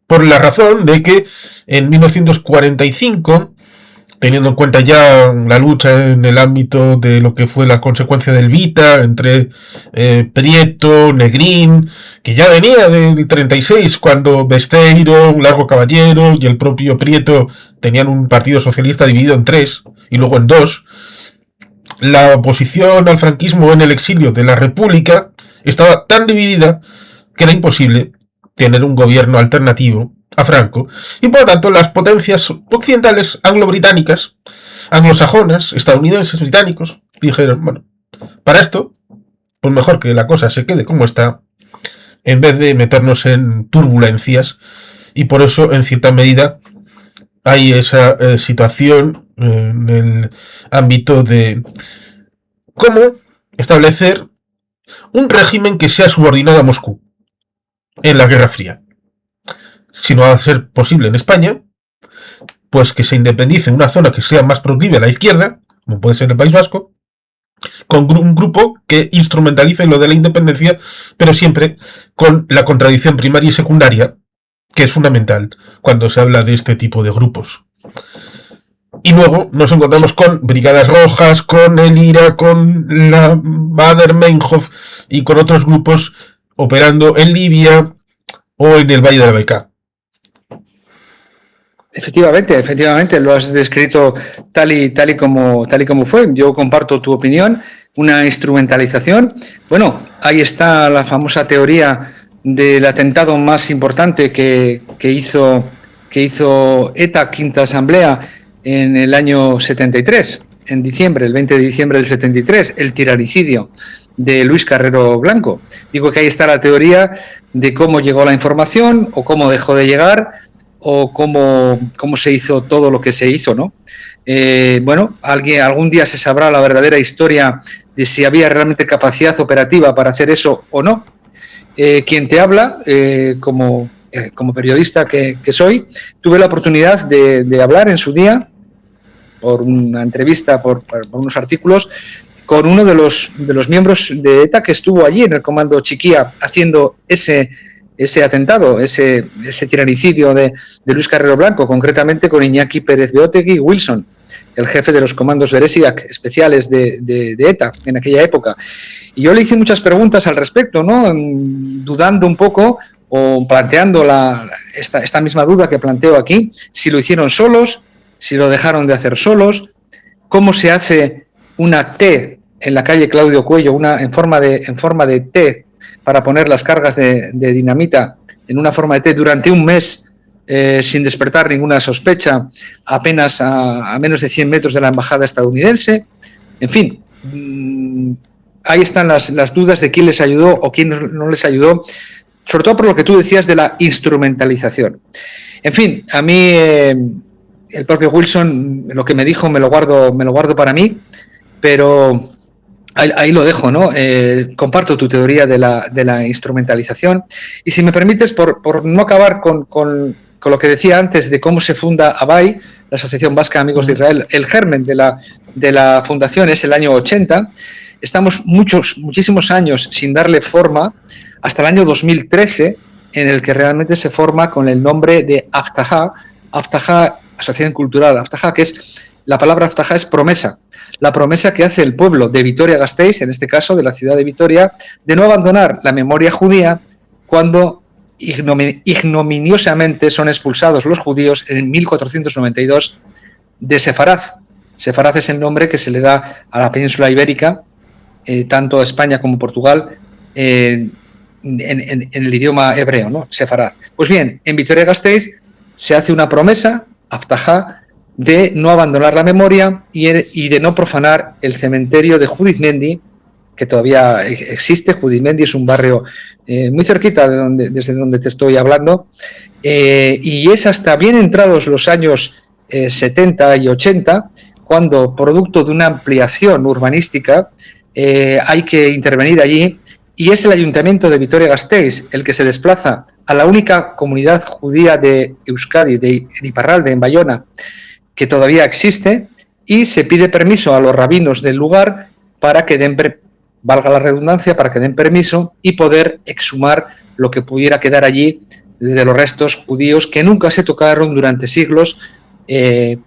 Por la razón de que en 1945, teniendo en cuenta ya la lucha en el ámbito de lo que fue la consecuencia del Vita entre Prieto, Negrín, que ya venía del 36 cuando Besteiro, Largo Caballero y el propio Prieto tenían un partido socialista dividido en 3 y luego en 2, la oposición al franquismo en el exilio de la República estaba tan dividida que era imposible tener un gobierno alternativo a Franco, y por lo tanto las potencias occidentales anglo-británicas, anglosajonas, estadounidenses, británicos, dijeron, bueno, para esto, pues mejor que la cosa se quede como está, en vez de meternos en turbulencias, y por eso, en cierta medida, hay esa situación en el ámbito de cómo establecer un régimen que sea subordinado a Moscú en la Guerra Fría. Si no va a ser posible en España, pues que se independice en una zona que sea más proclive a la izquierda, como puede ser el País Vasco, con un grupo que instrumentalice lo de la independencia, pero siempre con la contradicción primaria y secundaria, que es fundamental cuando se habla de este tipo de grupos. Y luego nos encontramos Sí. con Brigadas Rojas, con el IRA, con la Bader Meinhof y con otros grupos operando en Libia o en el Valle de la Beca. Efectivamente, lo has descrito tal y como fue. Yo comparto tu opinión, una instrumentalización. Bueno, ahí está la famosa teoría del atentado más importante que hizo ETA, Quinta Asamblea, en el año 73, en diciembre, el 20 de diciembre del 73, el tiranicidio de Luis Carrero Blanco. Digo que ahí está la teoría de cómo llegó la información o cómo dejó de llegar, o cómo se hizo todo lo que se hizo, ¿no? Bueno, algún día se sabrá la verdadera historia de si había realmente capacidad operativa para hacer eso o no. Quien te habla, como periodista que soy, tuve la oportunidad de hablar en su día, por una entrevista, por unos artículos, con uno de los miembros de ETA que estuvo allí en el comando Chiquía haciendo ese atentado, ese tiranicidio de Luis Carrero Blanco, concretamente con Iñaki Pérez de Otegui Wilson, el jefe de los comandos Beresiak especiales de ETA en aquella época. Y yo le hice muchas preguntas al respecto, ¿no? Dudando un poco o planteando esta misma duda que planteo aquí, si lo hicieron solos, si lo dejaron de hacer solos, cómo se hace una T en la calle Claudio Cuello, en forma de T, para poner las cargas de dinamita en una forma de T durante un mes, sin despertar ninguna sospecha, apenas a menos de 100 metros de la embajada estadounidense. En fin, ahí están las dudas de quién les ayudó o quién no les ayudó, sobre todo por lo que tú decías de la instrumentalización. En fin, a mí el propio Wilson, lo que me dijo, me lo guardo para mí, pero ahí lo dejo, ¿no? Comparto tu teoría de la instrumentalización. Y si me permites, por no acabar con lo que decía antes de cómo se funda ABAI, la Asociación Vasca Amigos de Israel, el germen de la fundación es el año 80. Estamos muchísimos años sin darle forma, hasta el año 2013, en el que realmente se forma con el nombre de Abtaha, Asociación Cultural Abtaha, que es, la palabra Abtaha es promesa. La promesa que hace el pueblo de Vitoria-Gasteiz, en este caso de la ciudad de Vitoria, de no abandonar la memoria judía cuando ignominiosamente son expulsados los judíos en 1492 de Sefaraz. Sefaraz es el nombre que se le da a la península ibérica, tanto a España como Portugal, en el idioma hebreo, ¿no? Sefaraz. Pues bien, en Vitoria-Gasteiz se hace una promesa, Abtaha, de no abandonar la memoria y de no profanar el cementerio de Judizmendi, que todavía existe. Judizmendi es un barrio muy cerquita desde donde te estoy hablando, y es hasta bien entrados los años 70 y 80, cuando, producto de una ampliación urbanística, hay que intervenir allí, y es el Ayuntamiento de Vitoria-Gasteiz el que se desplaza a la única comunidad judía de Euskadi, en Iparralde, en Bayona, que todavía existe, y se pide permiso a los rabinos del lugar para que valga la redundancia, para que den permiso y poder exhumar lo que pudiera quedar allí de los restos judíos que nunca se tocaron durante siglos,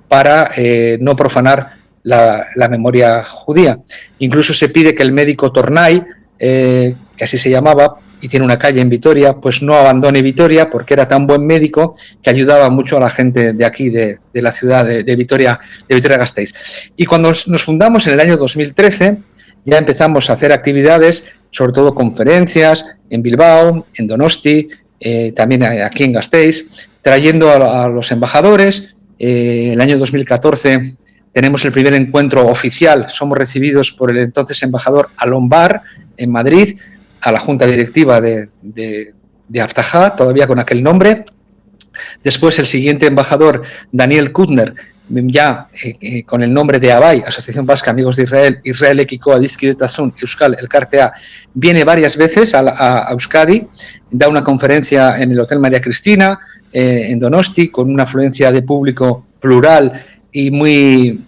para no profanar la memoria judía. Incluso se pide que el médico Tornay, que así se llamaba, y tiene una calle en Vitoria, pues no abandone Vitoria, porque era tan buen médico que ayudaba mucho a la gente de aquí, de la ciudad de Vitoria-Gasteiz. Y cuando nos fundamos en el año 2013, ya empezamos a hacer actividades, sobre todo conferencias en Bilbao, en Donosti, también aquí en Gasteiz, trayendo a los embajadores. El año 2014 tenemos el primer encuentro oficial, somos recibidos por el entonces embajador Alon Bar en Madrid, a la junta directiva de Abtaha, todavía con aquel nombre. Después el siguiente embajador, Daniel Kutner, ya con el nombre de ABAI, Asociación Vasca Amigos de Israel, Israelekiko Adiskidetasun Euskal Elkartea, viene varias veces a Euskadi, da una conferencia en el Hotel María Cristina, en Donosti, con una afluencia de público plural y muy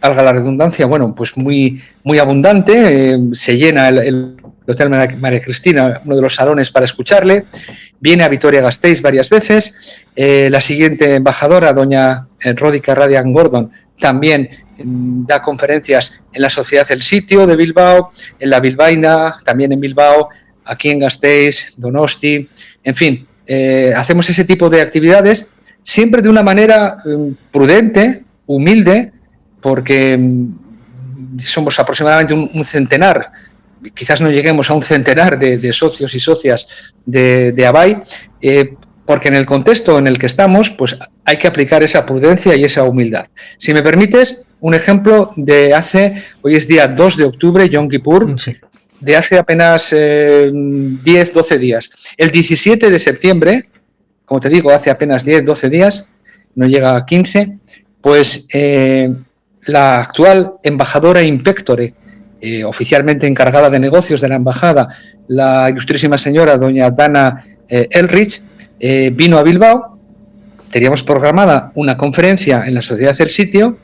valga la redundancia, bueno, pues muy, muy abundante. Se llena el Hotel María Cristina, uno de los salones para escucharle. Viene a Vitoria-Gasteiz varias veces. La siguiente embajadora, doña Ródica Radian Gordon, también da conferencias en la Sociedad El Sitio de Bilbao, en la Bilbaína, también en Bilbao, aquí en Gasteiz, Donosti, en fin, hacemos ese tipo de actividades siempre de una manera prudente, humilde, porque somos aproximadamente un centenar, quizás no lleguemos a un centenar de socios y socias de ABAI, porque en el contexto en el que estamos, pues hay que aplicar esa prudencia y esa humildad. Si me permites, un ejemplo de hoy es día 2 de octubre, Yom Kippur, Sí. de hace apenas 10, 12 días. El 17 de septiembre, como te digo, hace apenas 10, 12 días, no llega a 15, pues la actual embajadora Inspectore, oficialmente encargada de negocios de la embajada, la ilustrísima señora doña Dana Elrich, vino a Bilbao. Teníamos programada una conferencia en la Sociedad del Sitio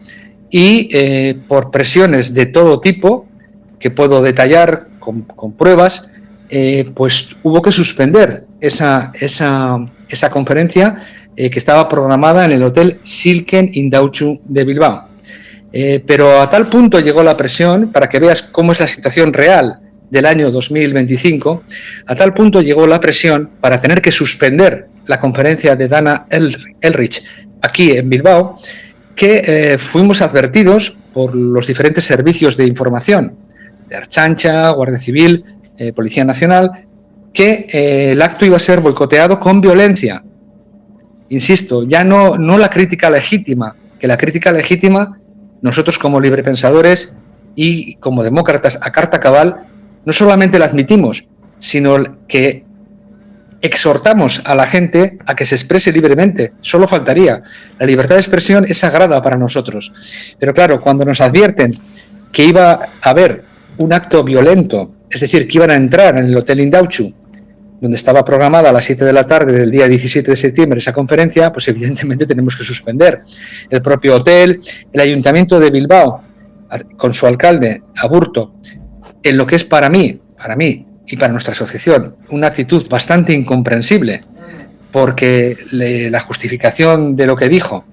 y por presiones de todo tipo, que puedo detallar con pruebas, pues hubo que suspender esa conferencia que estaba programada en el Hotel Silken Indautxu de Bilbao. Pero a tal punto llegó la presión, para que veas cómo es la situación real del año 2025, a tal punto llegó la presión para tener que suspender la conferencia de Dana Elrich aquí en Bilbao, que fuimos advertidos por los diferentes servicios de información, de Ertzaintza, Guardia Civil, Policía Nacional, que el acto iba a ser boicoteado con violencia. Insisto, ya no la crítica legítima, que la crítica legítima, nosotros como librepensadores y como demócratas a carta cabal, no solamente la admitimos, sino que exhortamos a la gente a que se exprese libremente. Solo faltaría. La libertad de expresión es sagrada para nosotros. Pero claro, cuando nos advierten que iba a haber un acto violento, es decir, que iban a entrar en el Hotel Indautxu, donde estaba programada a las 7 de la tarde del día 17 de septiembre esa conferencia, pues evidentemente tenemos que suspender. El propio hotel, el Ayuntamiento de Bilbao, con su alcalde, Aburto, en lo que es para mí y para nuestra asociación, una actitud bastante incomprensible, porque la justificación de lo que dijo,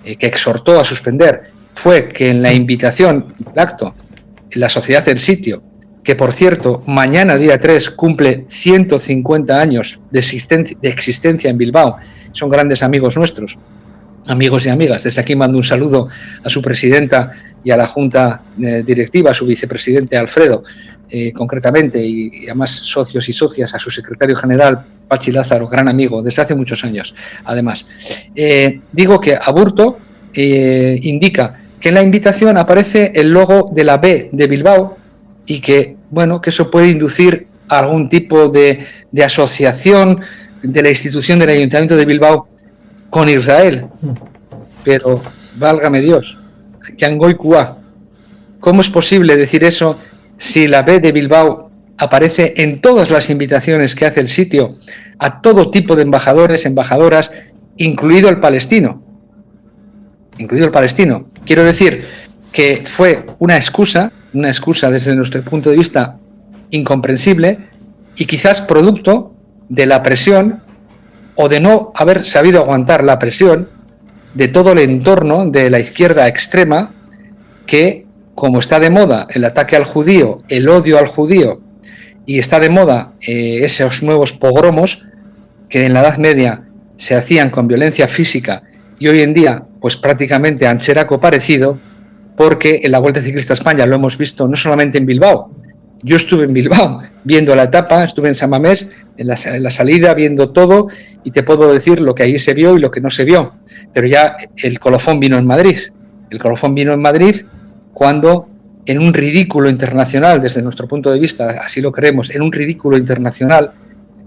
que exhortó a suspender, fue que en la invitación del acto, en la Sociedad del Sitio, que por cierto, mañana día 3 cumple 150 años de existencia en Bilbao, son grandes amigos nuestros, amigos y amigas. Desde aquí mando un saludo a su presidenta y a la junta directiva, a su vicepresidente Alfredo, concretamente, y además socios y socias, a su secretario general Pachi Lázaro, gran amigo desde hace muchos años. Además, digo que Aburto indica que en la invitación aparece el logo de la B de Bilbao y que, bueno, que eso puede inducir a algún tipo de asociación de la institución del Ayuntamiento de Bilbao con Israel. Pero, válgame Dios, ¿cómo es posible decir eso si la B de Bilbao aparece en todas las invitaciones que hace el sitio a todo tipo de embajadores, embajadoras, incluido el palestino? Quiero decir que fue una excusa desde nuestro punto de vista incomprensible y quizás producto de la presión o de no haber sabido aguantar la presión de todo el entorno de la izquierda extrema, que, como está de moda el ataque al judío, el odio al judío, y está de moda esos nuevos pogromos que en la Edad Media se hacían con violencia física y hoy en día pues prácticamente han cheraco parecido, porque en la Vuelta Ciclista a España lo hemos visto no solamente en Bilbao. Yo estuve en Bilbao viendo la etapa, estuve en San Mamés, en la salida, viendo todo, y te puedo decir lo que ahí se vio y lo que no se vio. Pero ya el colofón vino en Madrid. El colofón vino en Madrid cuando, en un ridículo internacional, desde nuestro punto de vista, así lo creemos, en un ridículo internacional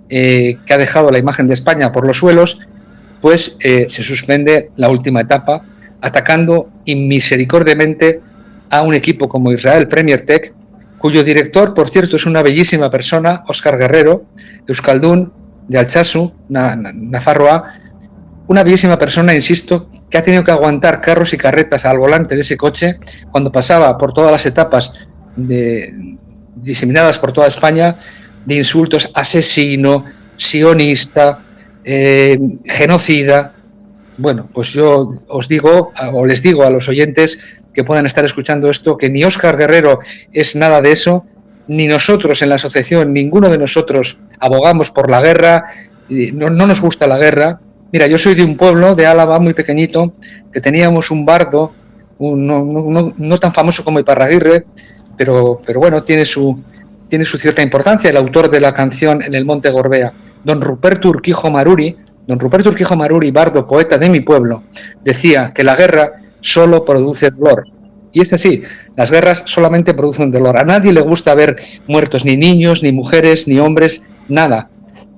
que ha dejado la imagen de España por los suelos, pues se suspende la última etapa, atacando inmisericordiamente a un equipo como Israel Premier Tech, cuyo director, por cierto, es una bellísima persona, Óscar Guerrero, euskaldun, de Altsasu, Nafarroa, una bellísima persona, insisto, que ha tenido que aguantar carros y carretas al volante de ese coche cuando pasaba por todas las etapas diseminadas por toda España de insultos: asesino, sionista, genocida. Bueno, pues yo os digo, o les digo a los oyentes que puedan estar escuchando esto, que ni Óscar Guerrero es nada de eso, ni nosotros en la asociación, ninguno de nosotros abogamos por la guerra, no nos gusta la guerra. Mira, yo soy de un pueblo de Álava muy pequeñito, que teníamos un bardo, no tan famoso como Iparraguirre, pero bueno, tiene su cierta importancia, el autor de la canción En el Monte Gorbea, don Ruperto Urquijo Maruri. Don Ruperto Urquijo Maruri, bardo, poeta de mi pueblo, decía que la guerra solo produce dolor. Y es así, las guerras solamente producen dolor. A nadie le gusta ver muertos ni niños, ni mujeres, ni hombres, nada.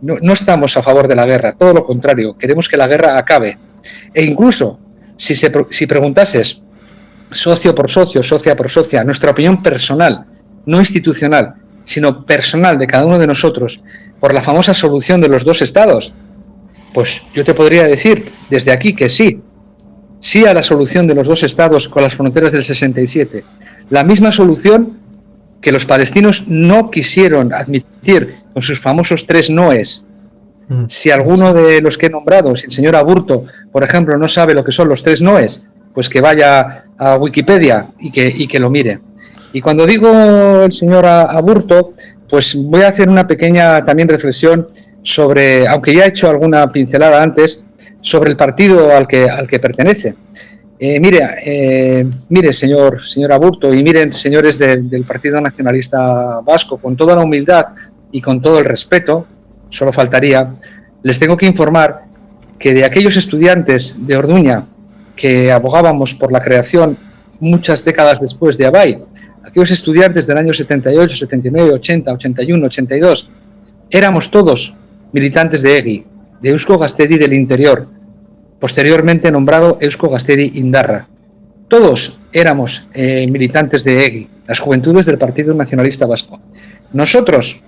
No estamos a favor de la guerra, todo lo contrario, queremos que la guerra acabe. E incluso, si preguntases socio por socio, socia por socia, nuestra opinión personal, no institucional, sino personal de cada uno de nosotros, por la famosa solución de los dos estados, pues yo te podría decir desde aquí que sí a la solución de los dos estados con las fronteras del 67. La misma solución que los palestinos no quisieron admitir con sus famosos 3 noes. Si alguno de los que he nombrado, si el señor Aburto, por ejemplo, no sabe lo que son los 3 noes, pues que vaya a Wikipedia y que lo mire. Y cuando digo el señor Aburto, pues voy a hacer una pequeña también reflexión sobre, aunque ya he hecho alguna pincelada antes, sobre el partido al que pertenece. Mire, señor Aburto, y miren, señores del Partido Nacionalista Vasco, con toda la humildad y con todo el respeto, solo faltaría, les tengo que informar que de aquellos estudiantes de Orduña que abogábamos por la creación muchas décadas después de Abay, aquellos estudiantes del año 78, 79, 80, 81, 82, éramos todos militantes de EGI, de Eusko Gaztedi del Interior, posteriormente nombrado Eusko Gaztedi Indarra. Todos éramos militantes de EGI, las juventudes del Partido Nacionalista Vasco. Nosotros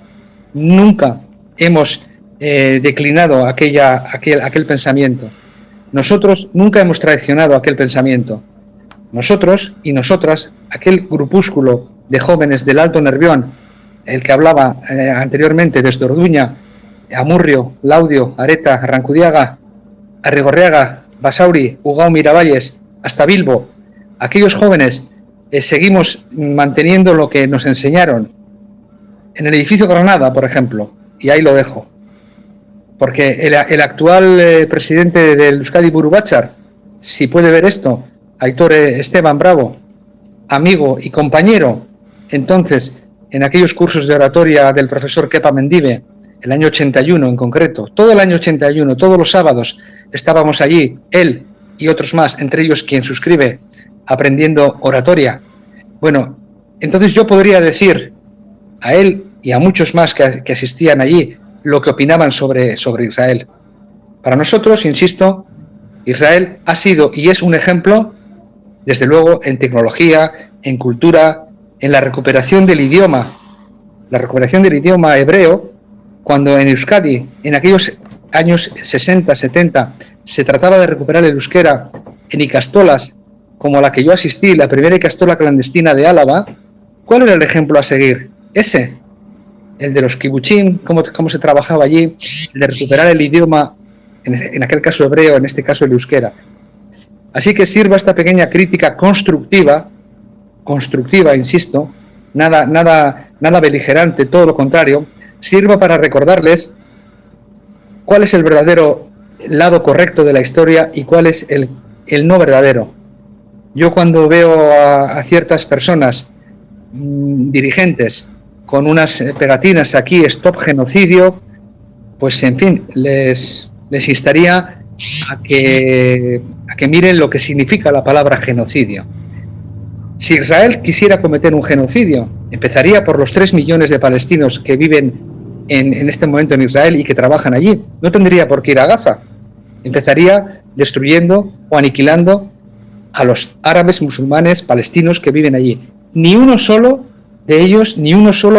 nunca hemos declinado aquel pensamiento. Nosotros nunca hemos traicionado aquel pensamiento. Nosotros y nosotras, aquel grupúsculo de jóvenes del Alto Nervión, el que hablaba anteriormente desde Orduña, Amurrio, Laudio, Areta, Arrancudiaga, Arrigorriaga, Basauri, Ugao, Miravalles, hasta Bilbo, aquellos jóvenes seguimos manteniendo lo que nos enseñaron en el edificio Granada, por ejemplo, y ahí lo dejo, porque el actual presidente del Euskadi Buru Batzar, si puede ver esto, Aitor Esteban Bravo, amigo y compañero, entonces, en aquellos cursos de oratoria del profesor Kepa Mendive, el año 81 en concreto, todo el año 81, todos los sábados estábamos allí, él y otros más, entre ellos quien suscribe, aprendiendo oratoria. Bueno, entonces yo podría decir a él y a muchos más que asistían allí lo que opinaban sobre Israel. Para nosotros, insisto, Israel ha sido y es un ejemplo, desde luego, en tecnología, en cultura, en la recuperación del idioma hebreo, cuando en Euskadi, en aquellos años 60, 70, se trataba de recuperar el euskera en ikastolas, como la que yo asistí, la primera ikastola clandestina de Álava, ¿cuál era el ejemplo a seguir? Ese, el de los kibuchim, cómo se trabajaba allí, el de recuperar el idioma, en aquel caso hebreo, en este caso el euskera. Así que sirva esta pequeña crítica constructiva, insisto, nada beligerante, todo lo contrario, sirva para recordarles cuál es el verdadero lado correcto de la historia y cuál es el no verdadero. Yo cuando veo a ciertas personas, dirigentes, con unas pegatinas aquí, Stop Genocidio, pues en fin, les instaría a que miren lo que significa la palabra genocidio. Si Israel quisiera cometer un genocidio, empezaría por los 3 millones de palestinos que viven en este momento en Israel y que trabajan allí. No tendría por qué ir a Gaza. Empezaría destruyendo o aniquilando a los árabes, musulmanes, palestinos que viven allí. Ni uno solo de ellos,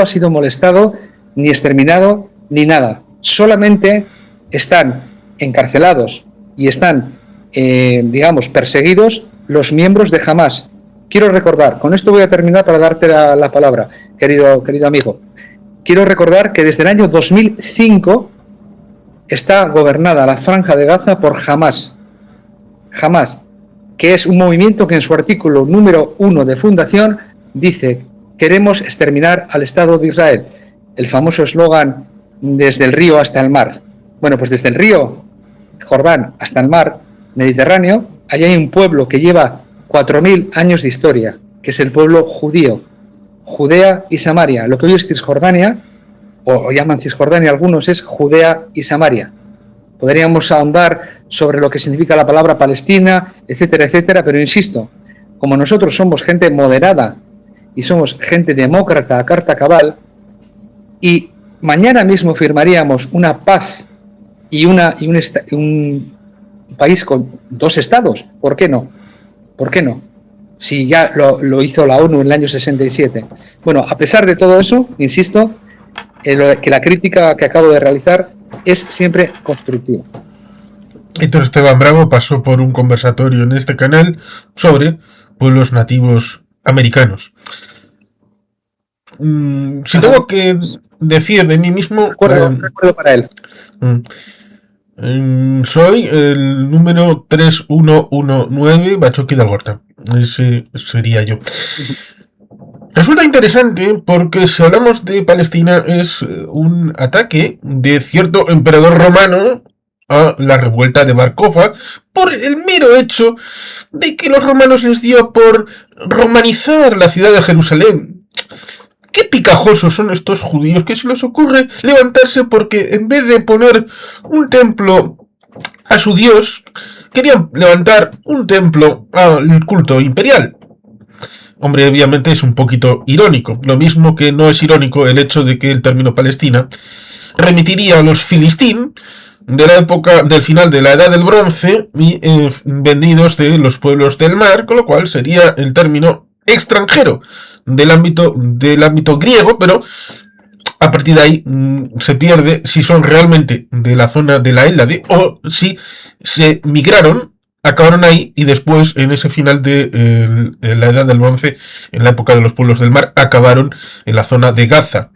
ha sido molestado, ni exterminado, ni nada. Solamente están encarcelados y están digamos, perseguidos los miembros de Hamás. Quiero recordar, con esto voy a terminar para darte la palabra, querido amigo. Quiero recordar que desde el año 2005 está gobernada la Franja de Gaza por Hamás. Hamás, que es un movimiento que en su artículo número 1 de fundación dice: queremos exterminar al Estado de Israel. El famoso eslogan desde el río hasta el mar. Bueno, pues desde el río Jordán hasta el mar Mediterráneo, allá hay un pueblo que lleva 4.000 años de historia, que es el pueblo judío. Judea y Samaria. Lo que hoy es Cisjordania, o llaman Cisjordania algunos, es Judea y Samaria. Podríamos ahondar sobre lo que significa la palabra Palestina, etcétera, etcétera, pero insisto, como nosotros somos gente moderada y somos gente demócrata a carta cabal, y mañana mismo firmaríamos una paz y un país con 2 estados, ¿por qué no? ¿Por qué no? Si ya lo hizo la ONU en el año 67. Bueno, a pesar de todo eso, insisto, que la crítica que acabo de realizar es siempre constructiva. Héctor Esteban Bravo pasó por un conversatorio en este canal sobre pueblos nativos americanos. Si tengo que decir de mí mismo... Recuerdo para él. Soy el número 3119 Bachoqui de Algorta. Ese sería yo. Resulta interesante porque si hablamos de Palestina es un ataque de cierto emperador romano a la revuelta de Bar Kokhba por el mero hecho de que los romanos les dio por romanizar la ciudad de Jerusalén. Qué picajosos son estos judíos que se les ocurre levantarse porque en vez de poner un templo a su dios, querían levantar un templo al culto imperial. Hombre, obviamente es un poquito irónico. Lo mismo que no es irónico el hecho de que el término Palestina remitiría a los filistín de la época del final de la Edad del Bronce y vendidos de los pueblos del mar, con lo cual sería el término extranjero del ámbito griego, pero a partir de ahí se pierde si son realmente de la zona de la Hélade o si se migraron, acabaron ahí y después en ese final de la Edad del Bronce, en la época de los pueblos del mar, acabaron en la zona de Gaza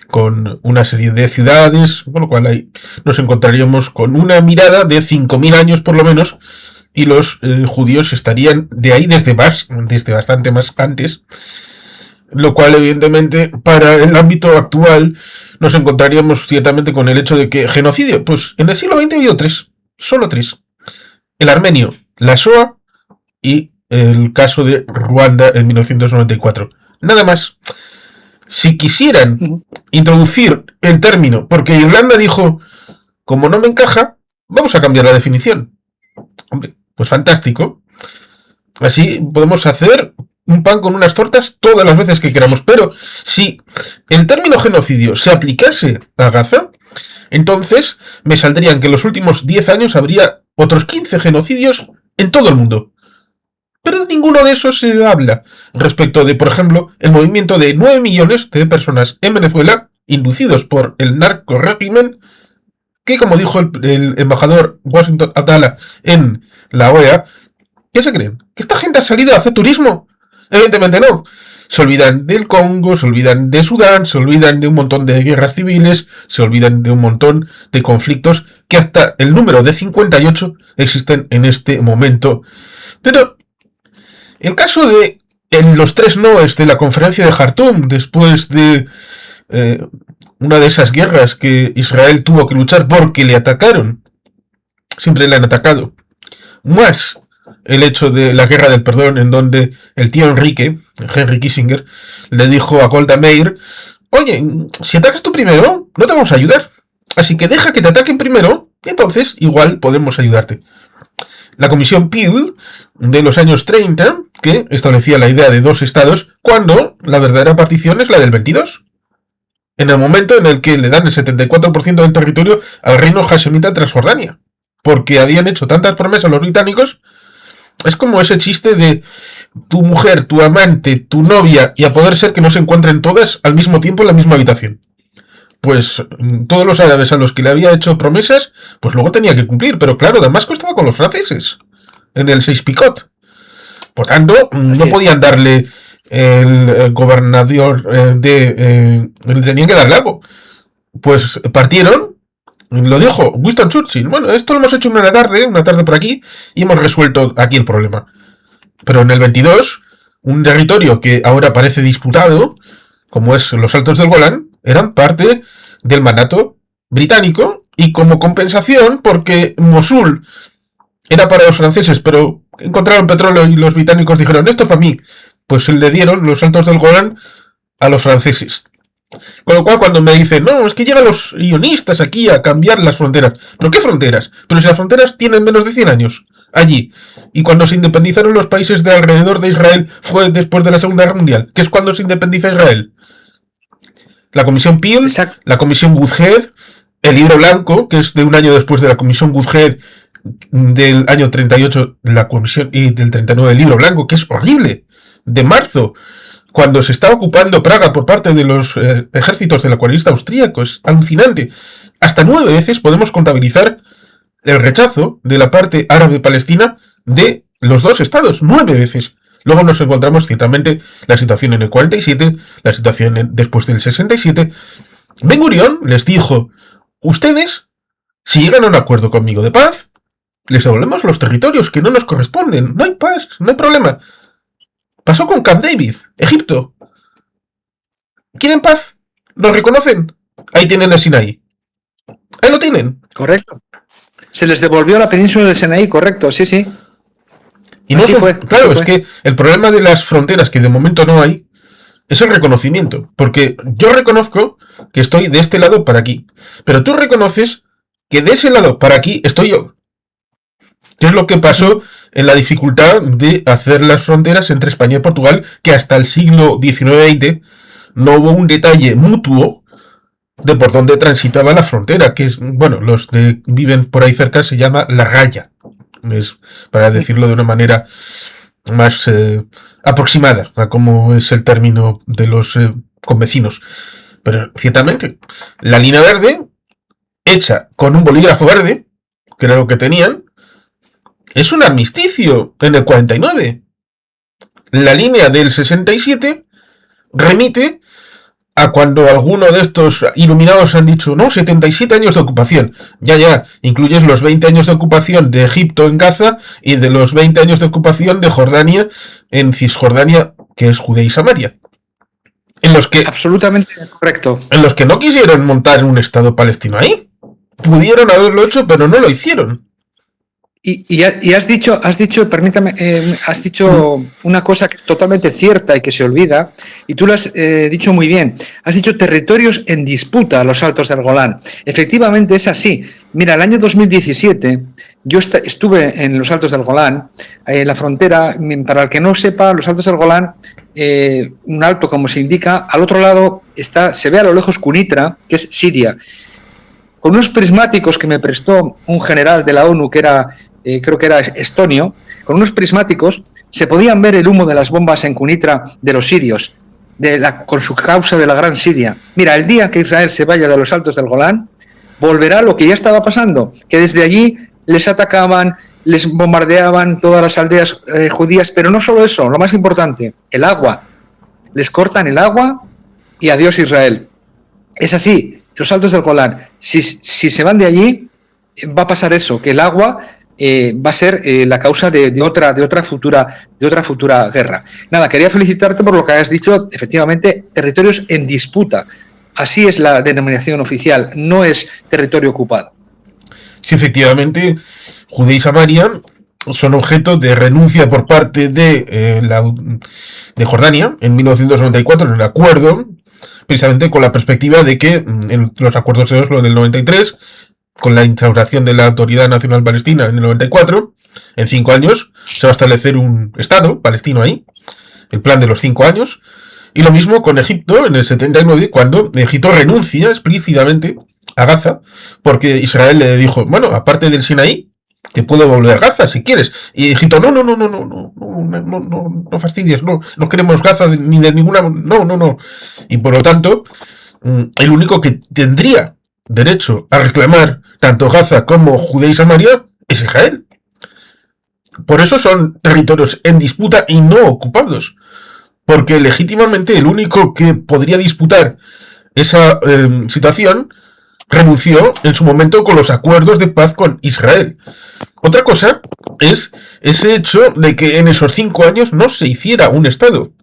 con una serie de ciudades, con lo cual ahí nos encontraríamos con una mirada de 5.000 años por lo menos, y los judíos estarían de ahí desde bastante más antes, lo cual evidentemente para el ámbito actual nos encontraríamos ciertamente con el hecho de que genocidio, pues en el siglo XX ha habido 3, solo 3: el armenio, la Shoah y el caso de Ruanda en 1994. Nada más. Si quisieran introducir el término, porque Irlanda dijo, como no me encaja, vamos a cambiar la definición. Hombre, pues fantástico. Así podemos hacer un pan con unas tortas todas las veces que queramos. Pero si el término genocidio se aplicase a Gaza, entonces me saldrían que en los últimos 10 años habría otros 15 genocidios en todo el mundo. Pero de ninguno de esos se habla respecto de, por ejemplo, el movimiento de 9 millones de personas en Venezuela, inducidos por el narco régimen, que, como dijo el embajador Washington Atala en la OEA, ¿qué se creen? ¿Que esta gente ha salido a hacer turismo? Evidentemente no. Se olvidan del Congo, se olvidan de Sudán, se olvidan de un montón de guerras civiles, se olvidan de un montón de conflictos que hasta el número de 58 existen en este momento. Pero el caso de los 3 noes de la conferencia de Jartum, después de una de esas guerras que Israel tuvo que luchar porque le atacaron, siempre le han atacado, más el hecho de la guerra del perdón, en donde el tío Enrique, Henry Kissinger, le dijo a Golda Meir, oye, si atacas tú primero, no te vamos a ayudar, así que deja que te ataquen primero, y entonces igual podemos ayudarte. La comisión Peel de los años 30, que establecía la idea de 2 estados, cuando la verdadera partición es la del 22. En el momento en el que le dan el 74% del territorio al reino hashemita Transjordania. Porque habían hecho tantas promesas los británicos. Es como ese chiste de tu mujer, tu amante, tu novia, y a poder ser que no se encuentren todas al mismo tiempo en la misma habitación. Pues todos los árabes a los que le había hecho promesas, pues luego tenía que cumplir. Pero claro, Damasco estaba con los franceses. en el Seis Picot. Por tanto, no podían darle el gobernador le tenían que darle algo. Pues partieron, lo dijo Winston Churchill. Bueno, esto lo hemos hecho en una tarde por aquí, y hemos resuelto aquí el problema. Pero en el 22, un territorio que ahora parece disputado, como es los Altos del Golán, eran parte del mandato británico, y como compensación, porque Mosul era para los franceses, pero encontraron petróleo y los británicos dijeron, esto es para mí, pues le dieron los Altos del Golán a los franceses. Con lo cual, cuando me dicen, no, es que llegan los sionistas aquí a cambiar las fronteras. ¿Pero qué fronteras? Pero si las fronteras tienen menos de 100 años allí. Y cuando se independizaron los países de alrededor de Israel fue después de la Segunda Guerra Mundial, que es cuando se independiza Israel. La Comisión Peel, la Comisión Woodhead, el Libro Blanco, que es de un año después de la Comisión Woodhead, del año 38, la Comisión, y del 39 el Libro Blanco, que es horrible, de marzo, cuando se está ocupando Praga por parte de los ejércitos del coalista austríaco. Es alucinante. Hasta 9 veces podemos contabilizar el rechazo de la parte árabe palestina de los dos estados. 9 veces. Luego nos encontramos ciertamente la situación en el 47, la situación después del 67. Ben Gurión les dijo, ustedes, si llegan a un acuerdo conmigo de paz, les devolvemos los territorios que no nos corresponden. No hay paz, no hay problema. Pasó con Camp David, Egipto. ¿Quieren paz? ¿Nos reconocen? Ahí tienen el Sinaí. Ahí lo tienen. Correcto. Se les devolvió la península del Sinaí, correcto, sí, sí. Y no fue. Claro, es que el problema de las fronteras, que de momento no hay, es el reconocimiento. Porque yo reconozco que estoy de este lado para aquí. Pero tú reconoces que de ese lado para aquí estoy yo. ¿Qué es lo que pasó en la dificultad de hacer las fronteras entre España y Portugal? Que hasta el siglo XIX-XX no hubo un detalle mutuo de por dónde transitaba la frontera, que es, bueno, los que viven por ahí cerca se llama la raya, es, para decirlo de una manera más aproximada a cómo es el término de los convecinos. Pero ciertamente, la línea verde, hecha con un bolígrafo verde, que era lo que tenían, es un armisticio en el 49. La línea del 67 remite a cuando alguno de estos iluminados han dicho, no, 77 años de ocupación. Ya, incluyes los 20 años de ocupación de Egipto en Gaza y de los 20 años de ocupación de Jordania en Cisjordania, que es Judea y Samaria. En los que... Absolutamente correcto. En los que no quisieron montar un Estado palestino ahí. Pudieron haberlo hecho, pero no lo hicieron. Y has dicho, permítame, has dicho una cosa que es totalmente cierta y que se olvida, y tú lo has dicho muy bien. Has dicho territorios en disputa a los Altos del Golán. Efectivamente es así. Mira, el año 2017 yo estuve en los Altos del Golán, en la frontera. Para el que no sepa, los Altos del Golán, un alto como se indica, al otro lado se ve a lo lejos Cunitra, que es Siria. Con unos prismáticos que me prestó un general de la ONU que era, creo que era estonio, con unos prismáticos se podían ver el humo de las bombas en Cunitra de los sirios, con su causa de la Gran Siria. Mira, el día que Israel se vaya de los Altos del Golán, volverá lo que ya estaba pasando, que desde allí les atacaban, les bombardeaban todas las aldeas judías, pero no solo eso, lo más importante, el agua. Les cortan el agua y adiós Israel. Es así. Los Altos del Golán, si se van de allí, va a pasar eso, que el agua va a ser la causa de otra futura guerra. Nada, quería felicitarte por lo que has dicho. Efectivamente, territorios en disputa. Así es la denominación oficial, no es territorio ocupado. Sí, efectivamente, Judea y Samaria son objeto de renuncia por parte de Jordania en 1994 en el acuerdo, precisamente con la perspectiva de que en los acuerdos de Oslo del 93, con la instauración de la Autoridad Nacional Palestina en el 94, en 5 años se va a establecer un Estado palestino ahí, el plan de los 5 años, y lo mismo con Egipto en el 79, cuando Egipto renuncia explícitamente a Gaza, porque Israel le dijo, bueno, aparte del Sinaí, que puedo volver a Gaza si quieres. Y Egipto, no fastidies, no queremos Gaza ni de ninguna, no. Y por lo tanto, el único que tendría derecho a reclamar tanto Gaza como Judea y Samaria es Israel. Por eso son territorios en disputa y no ocupados. Porque legítimamente el único que podría disputar esa situación renunció en su momento con los acuerdos de paz con Israel. Otra cosa es ese hecho de que en esos 5 años no se hiciera un Estado.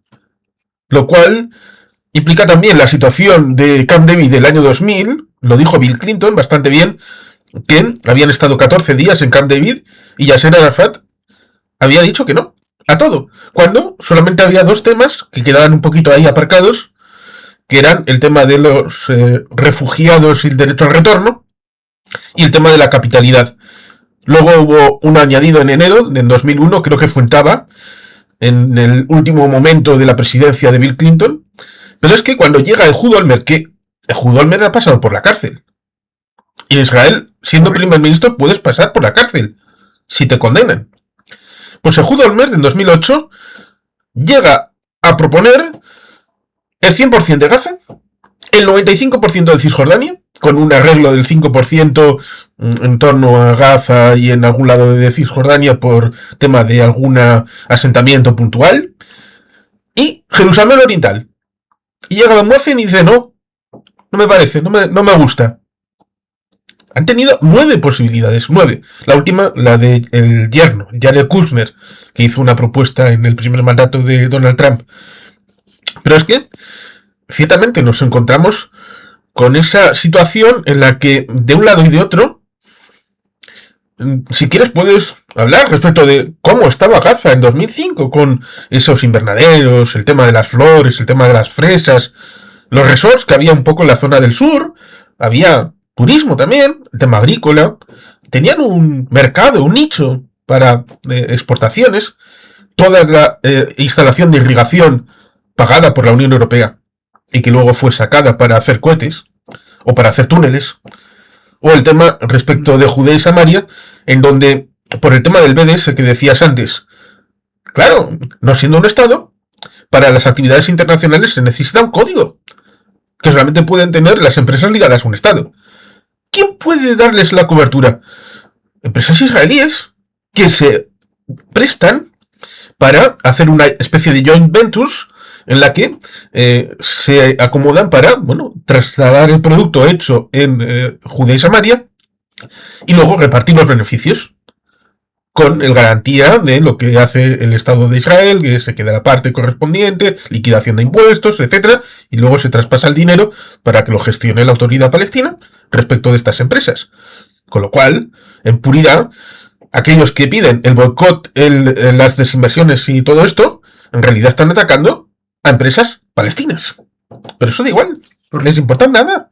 Lo cual implica también la situación de Camp David del año 2000, lo dijo Bill Clinton bastante bien, que habían estado 14 días en Camp David y Yasser Arafat había dicho que no, a todo, cuando solamente había dos temas que quedaban un poquito ahí aparcados, que eran el tema de los refugiados y el derecho al retorno, y el tema de la capitalidad. Luego hubo un añadido en enero de 2001, creo que fue en Taba, en el último momento de la presidencia de Bill Clinton. Pero es que cuando llega el Ehud Olmert, que Ehud Olmert ha pasado por la cárcel. Y en Israel, siendo primer ministro, puedes pasar por la cárcel si te condenan. Pues Ehud Olmert en 2008 llega a proponer el 100% de Gaza, el 95% de Cisjordania, con un arreglo del 5% en torno a Gaza y en algún lado de Cisjordania por tema de algún asentamiento puntual, y Jerusalén Oriental. Y llega la Muezen y dice, no, no me parece, no me gusta. Han tenido 9 posibilidades, 9. La última, la de el yerno, Jared Kushner, que hizo una propuesta en el primer mandato de Donald Trump. Pero es que, ciertamente, nos encontramos con esa situación en la que, de un lado y de otro, si quieres puedes hablar respecto de cómo estaba Gaza en 2005, con esos invernaderos, el tema de las flores, el tema de las fresas, los resorts que había un poco en la zona del sur, había turismo también, el tema agrícola, tenían un mercado, un nicho para exportaciones, toda la instalación de irrigación pagada por la Unión Europea y que luego fue sacada para hacer cohetes o para hacer túneles, o el tema respecto de Judea y Samaria, en donde, por el tema del BDS que decías antes, claro, no siendo un Estado, para las actividades internacionales se necesita un código, que solamente pueden tener las empresas ligadas a un Estado. ¿Quién puede darles la cobertura? Empresas israelíes que se prestan para hacer una especie de joint ventures en la que se acomodan para, bueno, trasladar el producto hecho en Judea y Samaria y luego repartir los beneficios con el garantía de lo que hace el Estado de Israel, que se queda la parte correspondiente, liquidación de impuestos, etcétera, y luego se traspasa el dinero para que lo gestione la autoridad palestina respecto de estas empresas. Con lo cual, en puridad, aquellos que piden el boicot, las desinversiones y todo esto, en realidad están atacando a empresas palestinas. Pero eso da igual, no les importa nada.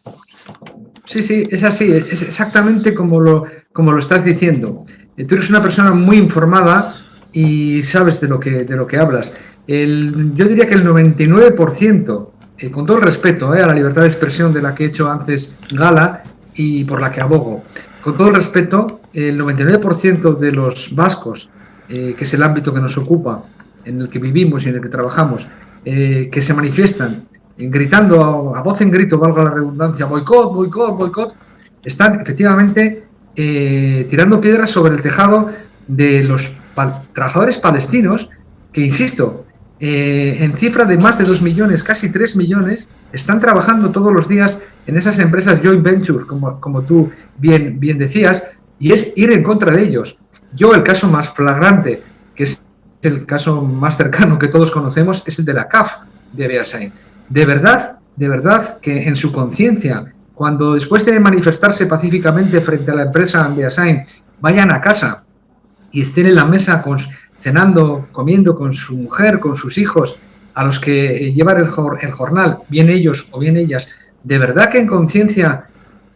Sí, sí, es así, es exactamente como lo estás diciendo. Tú eres una persona muy informada y sabes de lo que hablas. Yo diría que el 99%, con todo el respeto a la libertad de expresión de la que he hecho antes gala y por la que abogo, con todo el respeto, el 99% de los vascos, que es el ámbito que nos ocupa, en el que vivimos y en el que trabajamos, que se manifiestan gritando a voz en grito, valga la redundancia, boicot, boicot, boicot, están efectivamente tirando piedras sobre el tejado de los trabajadores palestinos que, insisto, en cifra de más de 2 millones, casi 3 millones, están trabajando todos los días en esas empresas joint venture, como tú bien decías, y es ir en contra de ellos. Yo, el caso más flagrante, que es el caso más cercano que todos conocemos, es el de la CAF de Beasain. De verdad que en su conciencia, cuando después de manifestarse pacíficamente frente a la empresa Beasain, vayan a casa y estén en la mesa cenando, comiendo con su mujer, con sus hijos, a los que llevan el jornal, bien ellos o bien ellas, de verdad que en conciencia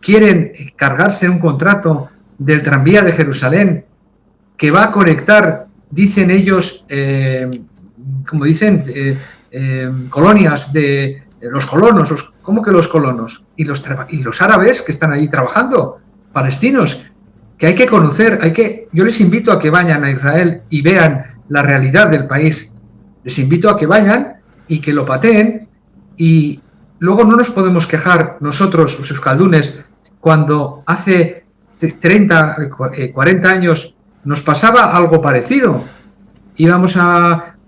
quieren cargarse un contrato del tranvía de Jerusalén que va a conectar, dicen ellos, como dicen, colonias de los colonos, ¿cómo que los colonos? Y los árabes que están ahí trabajando, palestinos, que hay que conocer, yo les invito a que vayan a Israel y vean la realidad del país. Les invito a que vayan y que lo pateen, y luego no nos podemos quejar nosotros, los euskaldunes, cuando hace 30, 40 años nos pasaba algo parecido. Íbamos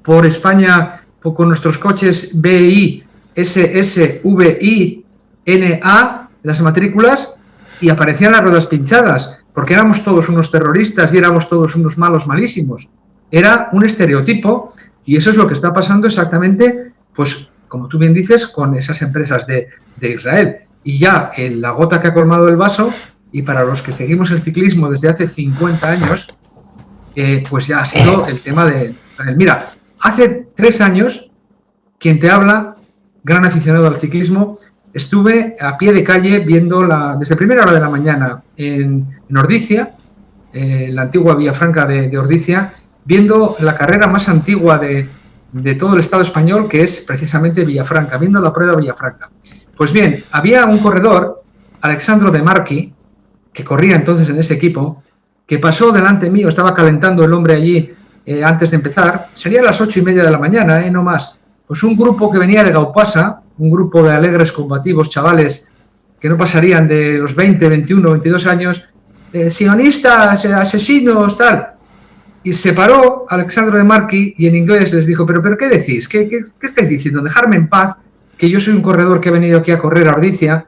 por España con nuestros coches BI, SSVI, NA, las matrículas, y aparecían las ruedas pinchadas, porque éramos todos unos terroristas y éramos todos unos malos malísimos. Era un estereotipo, y eso es lo que está pasando exactamente, pues como tú bien dices, con esas empresas de Israel. Y ya la gota que ha colmado el vaso, y para los que seguimos el ciclismo desde hace 50 años, pues ya ha sido el tema de Israel. Mira, hace 3 años, quien te habla, gran aficionado al ciclismo, estuve a pie de calle viendo desde primera hora de la mañana en Ordizia, la antigua Villafranca de Ordizia, viendo la carrera más antigua de todo el Estado español, que es precisamente Villafranca, viendo la prueba de Villafranca. Pues bien, había un corredor, Alexandro De Marchi, que corría entonces en ese equipo, que pasó delante mío, estaba calentando el hombre allí antes de empezar, sería a las 8:30 de la mañana, no más. Pues un grupo que venía de Gaupasa, un grupo de alegres combativos, chavales que no pasarían de los 20, 21, 22 años, sionistas, asesinos, tal. Y se paró Alexandro De Marchi y en inglés les dijo, pero ¿qué decís? ¿Qué estáis diciendo? Dejarme en paz, que yo soy un corredor que he venido aquí a correr a Ordizia.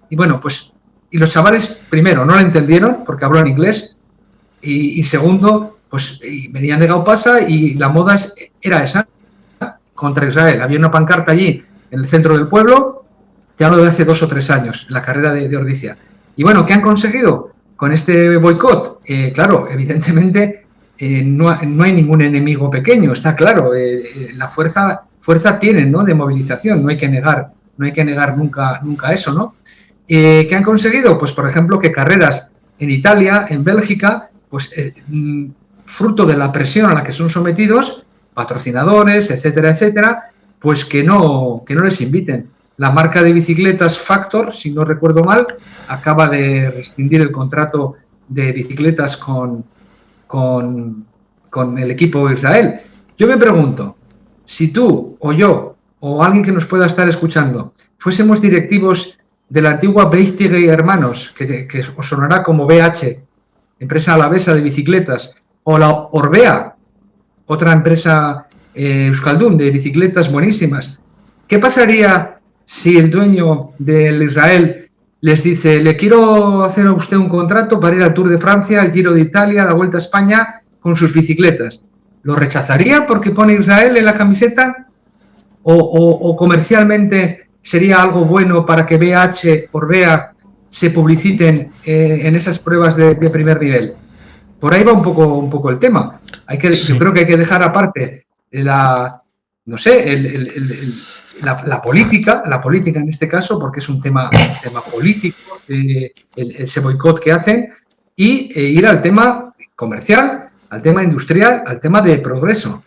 Y bueno, pues, y los chavales, primero, no lo entendieron porque habló en inglés, y segundo, pues venían de Gaupasa y la moda era esa, contra Israel. Había una pancarta allí en el centro del pueblo, ya hablo de hace 2 o 3 años, la carrera de Ordizia. Y bueno, ¿qué han conseguido con este boicot? Claro, evidentemente no hay ningún enemigo pequeño, está claro. La fuerza tienen, ¿no?, de movilización, no hay que negar nunca eso, ¿no? ¿Qué han conseguido? Pues, por ejemplo, que carreras en Italia, en Bélgica, pues fruto de la presión a la que son sometidos, patrocinadores, etcétera, etcétera, pues que no les inviten. La marca de bicicletas Factor, si no recuerdo mal, acaba de rescindir el contrato de bicicletas con el equipo de Israel. Yo me pregunto, si tú o yo o alguien que nos pueda estar escuchando fuésemos directivos de la antigua Beistige y Hermanos, que os sonará como BH, empresa alavesa de bicicletas, o la Orbea, otra empresa euskaldun de bicicletas buenísimas, ¿qué pasaría si el dueño del Israel les dice, le quiero hacer a usted un contrato para ir al Tour de Francia, al Giro de Italia, a la Vuelta a España con sus bicicletas? ¿Lo rechazaría porque pone Israel en la camiseta? ¿O comercialmente sería algo bueno para que BH, Orbea, se publiciten en esas pruebas de primer nivel? Por ahí va un poco el tema. Yo creo que hay que dejar aparte la política en este caso, porque es un tema político, ese boicot que hacen, y ir al tema comercial, al tema industrial, al tema de progreso.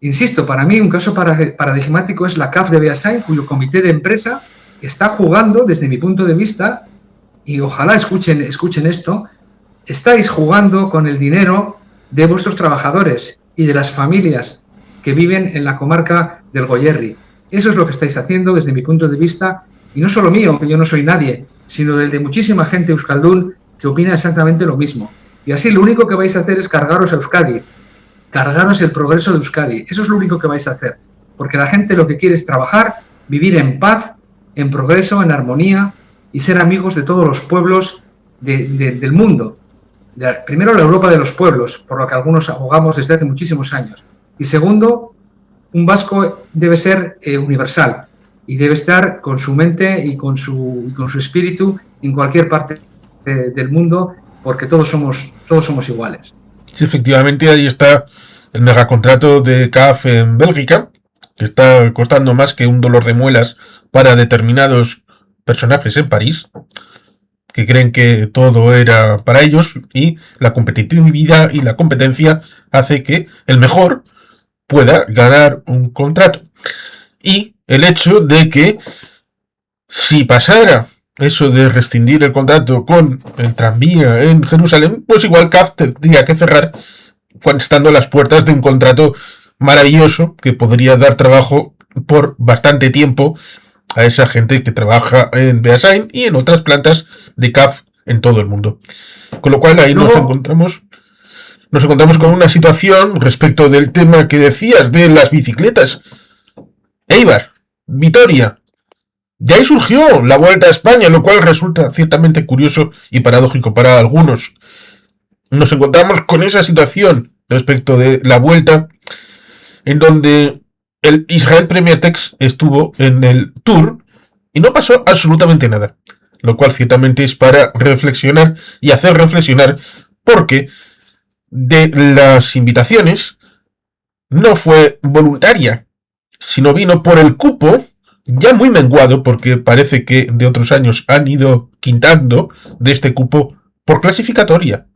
Insisto, para mí un caso paradigmático es la CAF de Beasain, cuyo comité de empresa está jugando, desde mi punto de vista, y ojalá escuchen esto, estáis jugando con el dinero de vuestros trabajadores y de las familias que viven en la comarca del Goierri. Eso es lo que estáis haciendo desde mi punto de vista, y no solo mío, que yo no soy nadie, sino del de muchísima gente euskaldun que opina exactamente lo mismo. Y así lo único que vais a hacer es cargaros a Euskadi, cargaros el progreso de Euskadi. Eso es lo único que vais a hacer, porque la gente lo que quiere es trabajar, vivir en paz, en progreso, en armonía, y ser amigos de todos los pueblos del mundo. Primero, la Europa de los pueblos, por lo que algunos abogamos desde hace muchísimos años. Y segundo, un vasco debe ser universal y debe estar con su mente y con su espíritu en cualquier parte del mundo, porque todos somos iguales. Sí, efectivamente, ahí está el megacontrato de CAF en Bélgica, que está costando más que un dolor de muelas para determinados personajes en París, que creen que todo era para ellos, y la competitividad y la competencia hace que el mejor pueda ganar un contrato. Y el hecho de que si pasara eso de rescindir el contrato con el tranvía en Jerusalén, pues igual CAF tendría que cerrar estando a las puertas de un contrato maravilloso que podría dar trabajo por bastante tiempo a esa gente que trabaja en Beasain y en otras plantas de CAF en todo el mundo. Con lo cual ahí nos encontramos nos encontramos con una situación respecto del tema que decías de las bicicletas. Eibar, Vitoria. De ahí surgió la Vuelta a España, lo cual resulta ciertamente curioso y paradójico para algunos. Nos encontramos con esa situación respecto de la Vuelta, en donde el Israel Premier Tex estuvo en el Tour y no pasó absolutamente nada. Lo cual ciertamente es para reflexionar y hacer reflexionar, porque de las invitaciones no fue voluntaria, sino vino por el cupo, ya muy menguado, porque parece que de otros años han ido quitando de este cupo por clasificatoria,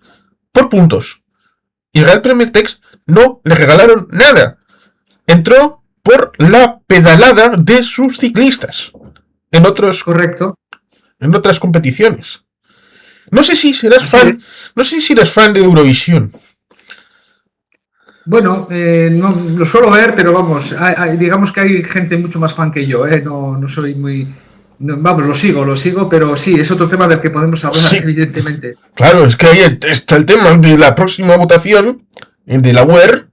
por puntos. Israel Premier Tex no le regalaron nada. Entró por la pedalada de sus ciclistas Correcto. en otras competiciones. No sé si serás Así fan, es. no sé si eres fan de Eurovisión. Bueno, no lo suelo ver, pero vamos, digamos que hay gente mucho más fan que yo, ¿eh? No soy muy... vamos, lo sigo, pero sí, es otro tema del que podemos hablar, Sí, evidentemente. claro, es que ahí está el tema de la próxima votación de la UER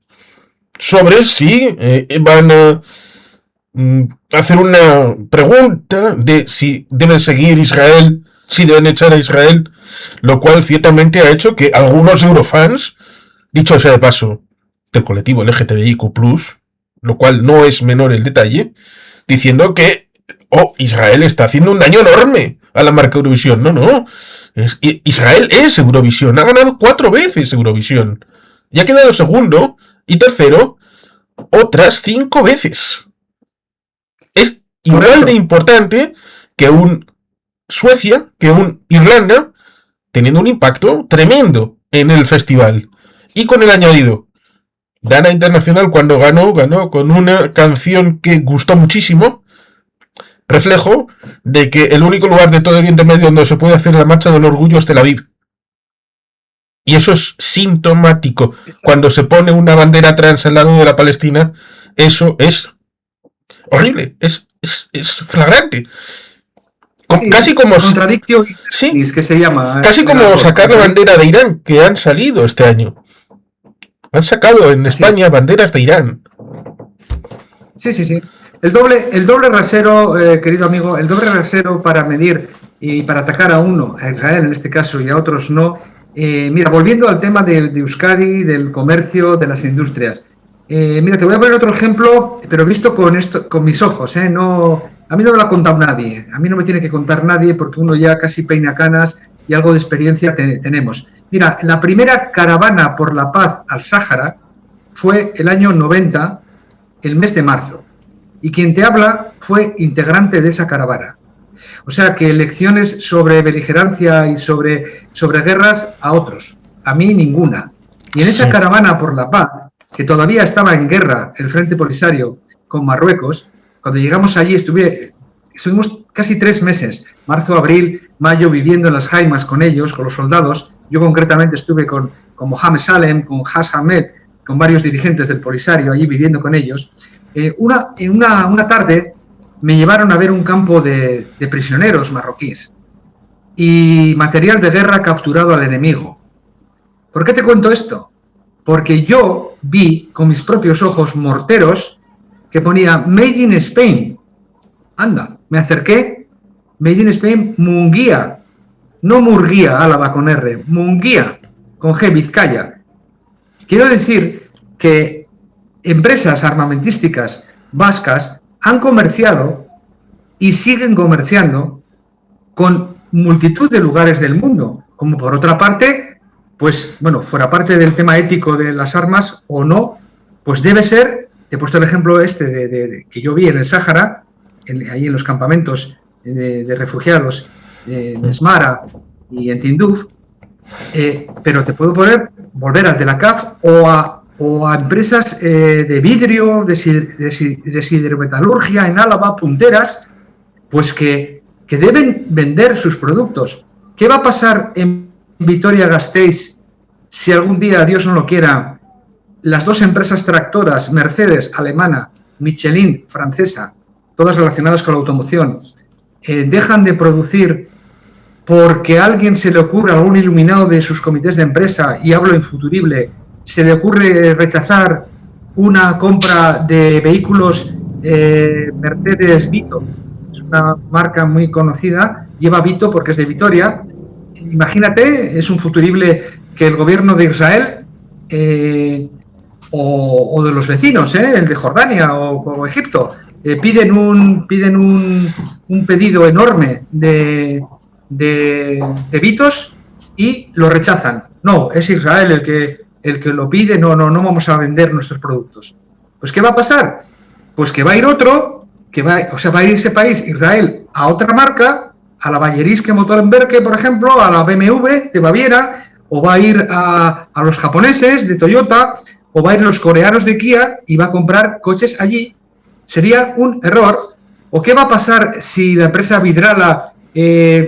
sobre si van a hacer una pregunta de si deben seguir Israel, si deben echar a Israel, lo cual ciertamente ha hecho que algunos eurofans, dicho sea de paso, del colectivo LGTBIQ+, lo cual no es menor el detalle, diciendo que Israel está haciendo un daño enorme a la marca Eurovisión. No. Israel es Eurovisión. Ha ganado 4 veces Eurovisión. Y ha quedado segundo y tercero otras 5 veces. Es igual de Correcto. importante que un Suecia, que un Irlanda, teniendo un impacto tremendo en el festival. Y con el añadido, Dana Internacional cuando ganó con una canción que gustó muchísimo, reflejo de que el único lugar de todo Oriente Medio donde se puede hacer la marcha del orgullo es Tel Aviv. Y eso es sintomático. Cuando se pone una bandera trans al lado de la Palestina, eso es horrible, es flagrante. Sí, Casi como... contradictio Sí, que se llama casi en el como argot, sacar la contradictio. bandera de Irán, que han salido este año. Han sacado en Así es. España banderas de Irán. Sí. El doble rasero, querido amigo, el doble rasero para medir y para atacar a uno, a Israel en este caso, y a otros no. Mira, volviendo al tema de Euskadi, del comercio, de las industrias. Mira, te voy a poner otro ejemplo, pero visto con mis ojos, ¿eh? No, a mí no me lo ha contado nadie, a mí no me tiene que contar nadie porque uno ya casi peina canas y algo de experiencia tenemos. Mira, la primera caravana por la paz al Sáhara fue el año 90, el mes de marzo, y quien te habla fue integrante de esa caravana. O sea que lecciones sobre beligerancia y sobre guerras a otros, a mí ninguna. Y en esa Sí. caravana por la paz, que todavía estaba en guerra el Frente Polisario con Marruecos, cuando llegamos allí estuvimos casi 3 meses, marzo, abril, mayo, viviendo en las jaimas con ellos, con los soldados. Yo concretamente estuve con Mohamed Salem, con Has Hamed, con varios dirigentes del Polisario allí viviendo con ellos. Una tarde me llevaron a ver un campo de prisioneros marroquíes y material de guerra capturado al enemigo. ¿Por qué te cuento esto? Porque yo vi con mis propios ojos morteros que ponía Made in Spain. Anda, me acerqué, Made in Spain, Munguía, no Murguía, Álava con R, Munguía, con G, Vizcaya. Quiero decir que empresas armamentísticas vascas han comerciado y siguen comerciando con multitud de lugares del mundo, como por otra parte, pues bueno, fuera parte del tema ético de las armas o no, pues debe ser, te he puesto el ejemplo este que yo vi en el Sáhara, ahí en los campamentos de refugiados en Esmara y en Tinduf, pero te puedo volver al de la CAF o a empresas de vidrio, de siderometalurgia en Álava, punteras, pues que deben vender sus productos. ¿Qué va a pasar en Vitoria-Gasteiz si algún día, Dios no lo quiera, las dos empresas tractoras, Mercedes, alemana, Michelin, francesa, todas relacionadas con la automoción, dejan de producir porque a alguien se le ocurra, algún iluminado de sus comités de empresa, y hablo en futurible, se le ocurre rechazar una compra de vehículos Mercedes Vito, es una marca muy conocida, lleva Vito porque es de Vitoria. Imagínate, es un futurible que el gobierno de Israel o de los vecinos, el de Jordania o Egipto, piden un pedido enorme de Vitos y lo rechazan. No, es Israel el que lo pide, no vamos a vender nuestros productos. Pues ¿qué va a pasar? Pues que va a ir otro, va a ir ese país, Israel, a otra marca, a la Bayerische Motorenwerke, por ejemplo, a la BMW de Baviera, o va a ir a los japoneses de Toyota, o va a ir los coreanos de Kia y va a comprar coches allí. Sería un error. ¿O qué va a pasar si la empresa Vidrala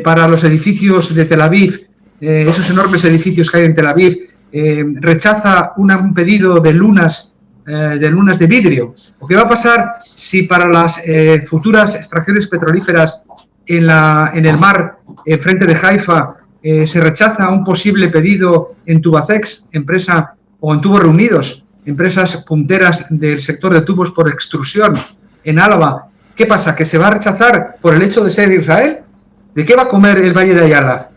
para los edificios de Tel Aviv, esos enormes edificios que hay en Tel Aviv, rechaza un pedido de lunas de vidrio? ¿O qué va a pasar si para las futuras extracciones petrolíferas en el mar, enfrente de Haifa, se rechaza un posible pedido en Tubacex, empresa, o en Tubos Reunidos, empresas punteras del sector de tubos por extrusión en Álava? ¿Qué pasa? ¿Que se va a rechazar por el hecho de ser Israel? ¿De qué va a comer el Valle de Ayala?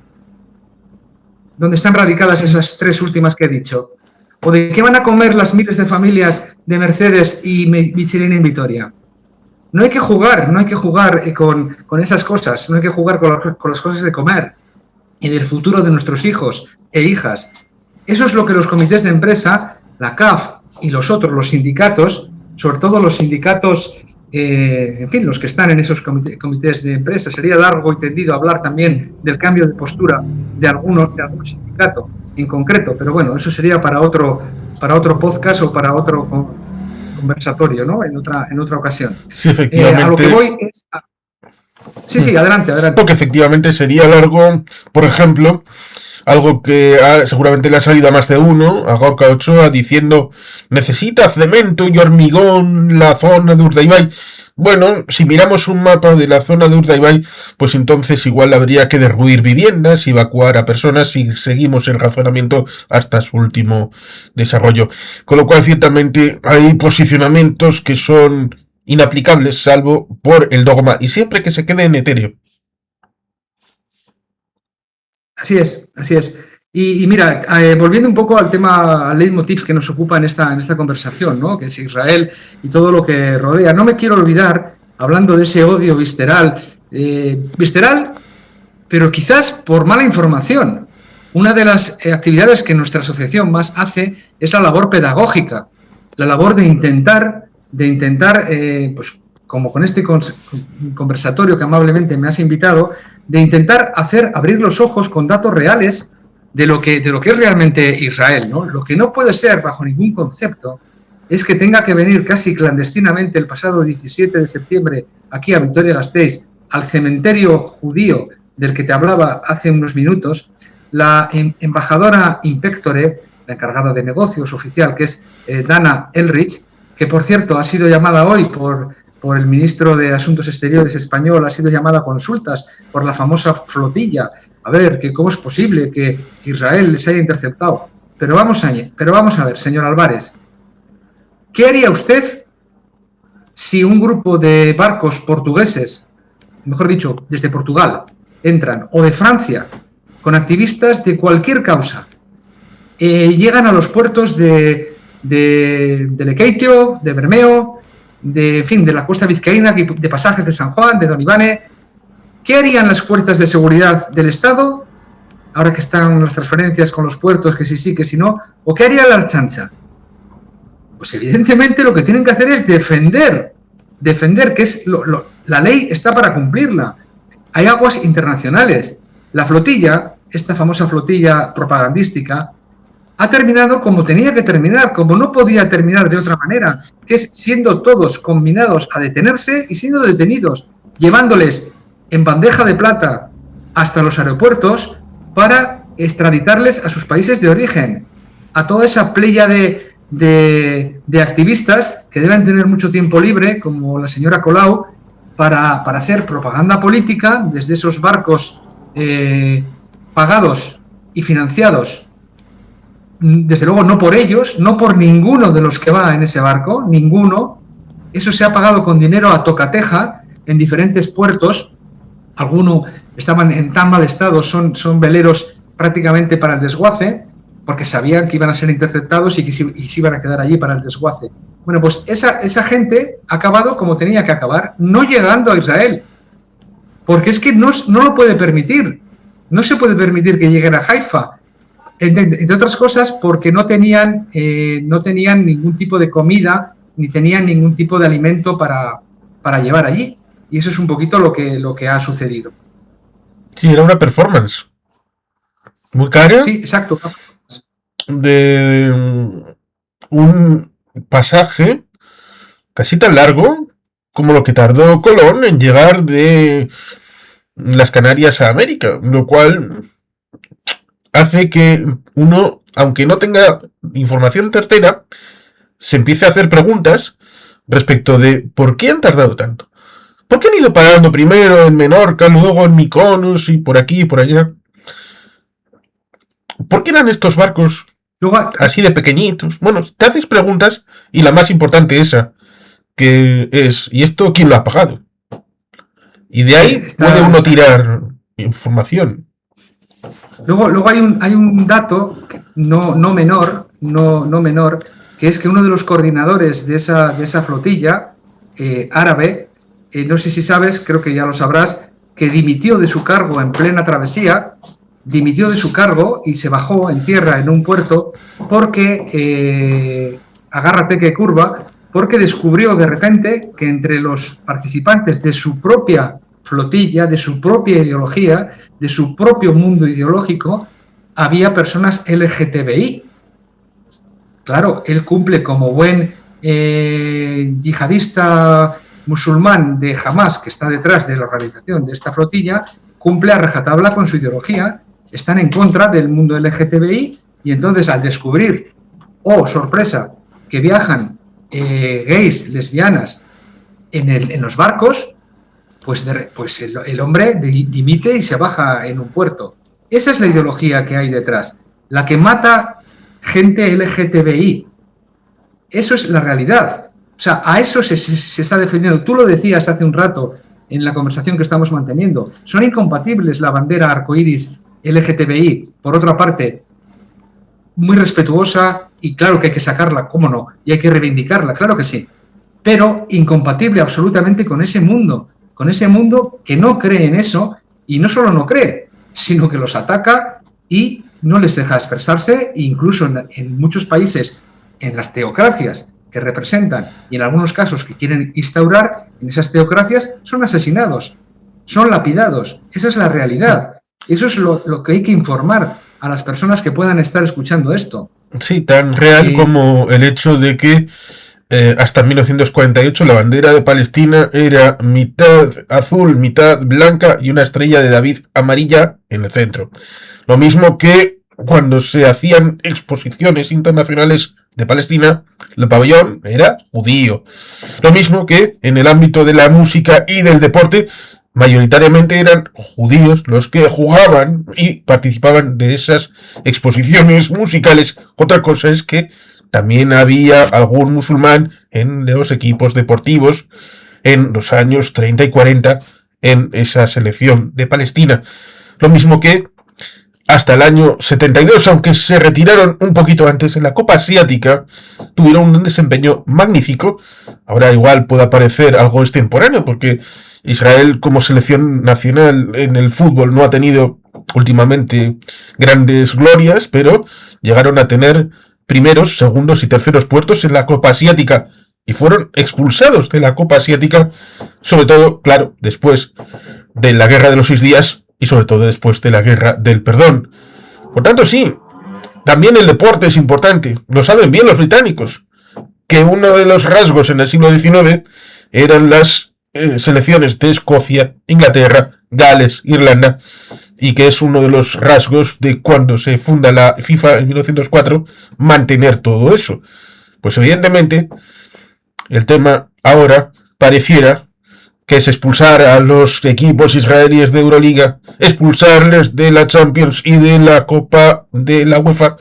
¿Dónde están radicadas esas tres últimas que he dicho? ¿O de qué van a comer las miles de familias de Mercedes y Michelin en Vitoria? No hay que jugar con esas cosas, no hay que jugar con las cosas de comer y del futuro de nuestros hijos e hijas. Eso es lo que los comités de empresa, la CAF y los otros, los sindicatos, sobre todo los sindicatos, en fin, los que están en esos comités de empresa. Sería largo y tendido hablar también del cambio de postura de algún sindicato en concreto, pero bueno, eso sería para otro podcast o para otro conversatorio, ¿no? En otra ocasión. Sí, efectivamente. A lo que voy es... Sí, adelante. Porque efectivamente sería largo, por ejemplo, algo que seguramente le ha salido a más de uno, a Gorka Ochoa, diciendo: necesita cemento y hormigón la zona de Urdaibai. Bueno, si miramos un mapa de la zona de Urdaibai, pues entonces igual habría que derruir viviendas, evacuar a personas, y seguimos el razonamiento hasta su último desarrollo. Con lo cual, ciertamente, hay posicionamientos que son inaplicables, salvo por el dogma, y siempre que se quede en etéreo. Así es. Y mira, volviendo un poco al tema, al leitmotiv que nos ocupa en esta conversación, ¿no? Que es Israel y todo lo que rodea. No me quiero olvidar, hablando de ese odio visceral, pero quizás por mala información. Una de las actividades que nuestra asociación más hace es la labor pedagógica, la labor de intentar, pues como con este conversatorio que amablemente me has invitado, de intentar abrir los ojos con datos reales de lo que es realmente Israel, ¿no? Lo que no puede ser, bajo ningún concepto, es que tenga que venir casi clandestinamente el pasado 17 de septiembre aquí a Vitoria-Gasteiz, al cementerio judío del que te hablaba hace unos minutos, la embajadora in pectore, la encargada de negocios oficial, que es Dana Elrich, que por cierto ha sido llamada hoy por el ministro de Asuntos Exteriores español, ha sido llamada a consultas por la famosa flotilla. A ver, que cómo es posible que Israel les haya interceptado. Pero vamos a ver, señor Álvarez, ¿qué haría usted si un grupo de barcos portugueses, mejor dicho, desde Portugal, entran, o de Francia, con activistas de cualquier causa, llegan a los puertos de Lekeitio, de Bermeo, de la costa vizcaína, de Pasajes de San Juan, de Don Ivane? ¿Qué harían las fuerzas de seguridad del Estado, ahora que están las transferencias con los puertos, que sí, que si no? ¿O qué haría la Archancha? Pues evidentemente lo que tienen que hacer es defender, que es la ley está para cumplirla. Hay aguas internacionales. La flotilla, esta famosa flotilla propagandística, ha terminado como tenía que terminar, como no podía terminar de otra manera, que es siendo todos combinados a detenerse y siendo detenidos, llevándoles en bandeja de plata hasta los aeropuertos para extraditarles a sus países de origen, a toda esa playa de activistas que deben tener mucho tiempo libre, como la señora Colau, para hacer propaganda política desde esos barcos pagados y financiados desde luego no por ellos, no por ninguno de los que va en ese barco, ninguno. Eso se ha pagado con dinero a tocateja en diferentes puertos. Algunos estaban en tan mal estado, son veleros prácticamente para el desguace, porque sabían que iban a ser interceptados y se iban a quedar allí para el desguace. Bueno, pues esa gente ha acabado como tenía que acabar, no llegando a Israel, porque es que no lo puede permitir. No se puede permitir que lleguen a Haifa. Entre otras cosas, porque no tenían ningún tipo de comida, ni tenían ningún tipo de alimento para llevar allí. Y eso es un poquito lo que ha sucedido. Sí, era una performance muy cara. Sí, exacto. De un pasaje casi tan largo como lo que tardó Colón en llegar de las Canarias a América, lo cual hace que uno, aunque no tenga información certera, se empiece a hacer preguntas respecto de por qué han tardado tanto. ¿Por qué han ido parando primero en Menorca, luego en Mykonos y por aquí y por allá? ¿Por qué eran estos barcos Luego, así de pequeñitos? Bueno, te haces preguntas y la más importante esa, que es, ¿y esto quién lo ha pagado? Y de ahí puede uno tirar información. Luego hay un dato no menor, que es que uno de los coordinadores de esa flotilla árabe, no sé si sabes, creo que ya lo sabrás, que dimitió de su cargo en plena travesía, dimitió de su cargo y se bajó en tierra en un puerto porque, agárrate que curva, porque descubrió de repente que entre los participantes de su propia flotilla, de su propia ideología, de su propio mundo ideológico, había personas LGTBI. Claro, él cumple como buen yihadista musulmán de Hamas, que está detrás de la organización de esta flotilla, cumple a rajatabla con su ideología, están en contra del mundo LGTBI y entonces al descubrir, oh sorpresa, que viajan gays, lesbianas en los barcos, pues el hombre dimite y se baja en un puerto. Esa es la ideología que hay detrás, la que mata gente LGTBI. Eso es la realidad. O sea, a eso se está defendiendo. Tú lo decías hace un rato en la conversación que estamos manteniendo. Son incompatibles la bandera arcoíris LGTBI, por otra parte, muy respetuosa y claro que hay que sacarla, cómo no, y hay que reivindicarla, claro que sí, pero incompatible absolutamente con ese mundo que no cree en eso y no solo no cree, sino que los ataca y no les deja expresarse, incluso en muchos países, en las teocracias que representan y en algunos casos que quieren instaurar, en esas teocracias son asesinados, son lapidados. Esa es la realidad. Eso es lo que hay que informar a las personas que puedan estar escuchando esto. Sí, tan real como el hecho de que hasta 1948 la bandera de Palestina era mitad azul, mitad blanca y una estrella de David amarilla en el centro. Lo mismo que cuando se hacían exposiciones internacionales de Palestina, el pabellón era judío. Lo mismo que en el ámbito de la música y del deporte, mayoritariamente eran judíos los que jugaban y participaban de esas exposiciones musicales. Otra cosa es que también había algún musulmán en los equipos deportivos en los años 30 y 40 en esa selección de Palestina. Lo mismo que hasta el año 72, aunque se retiraron un poquito antes en la Copa Asiática, tuvieron un desempeño magnífico. Ahora igual puede parecer algo extemporáneo, porque Israel como selección nacional en el fútbol no ha tenido últimamente grandes glorias, pero llegaron a tener primeros, segundos y terceros puestos en la Copa Asiática y fueron expulsados de la Copa Asiática, sobre todo, claro, después de la Guerra de los 6 días y sobre todo después de la Guerra del Perdón. Por tanto, sí, también el deporte es importante, lo saben bien los británicos, que uno de los rasgos en el siglo XIX eran las selecciones de Escocia, Inglaterra, Gales, Irlanda, y que es uno de los rasgos de cuando se funda la FIFA en 1904, mantener todo eso. Pues evidentemente, el tema ahora pareciera que es expulsar a los equipos israelíes de Euroliga, expulsarles de la Champions y de la Copa de la UEFA,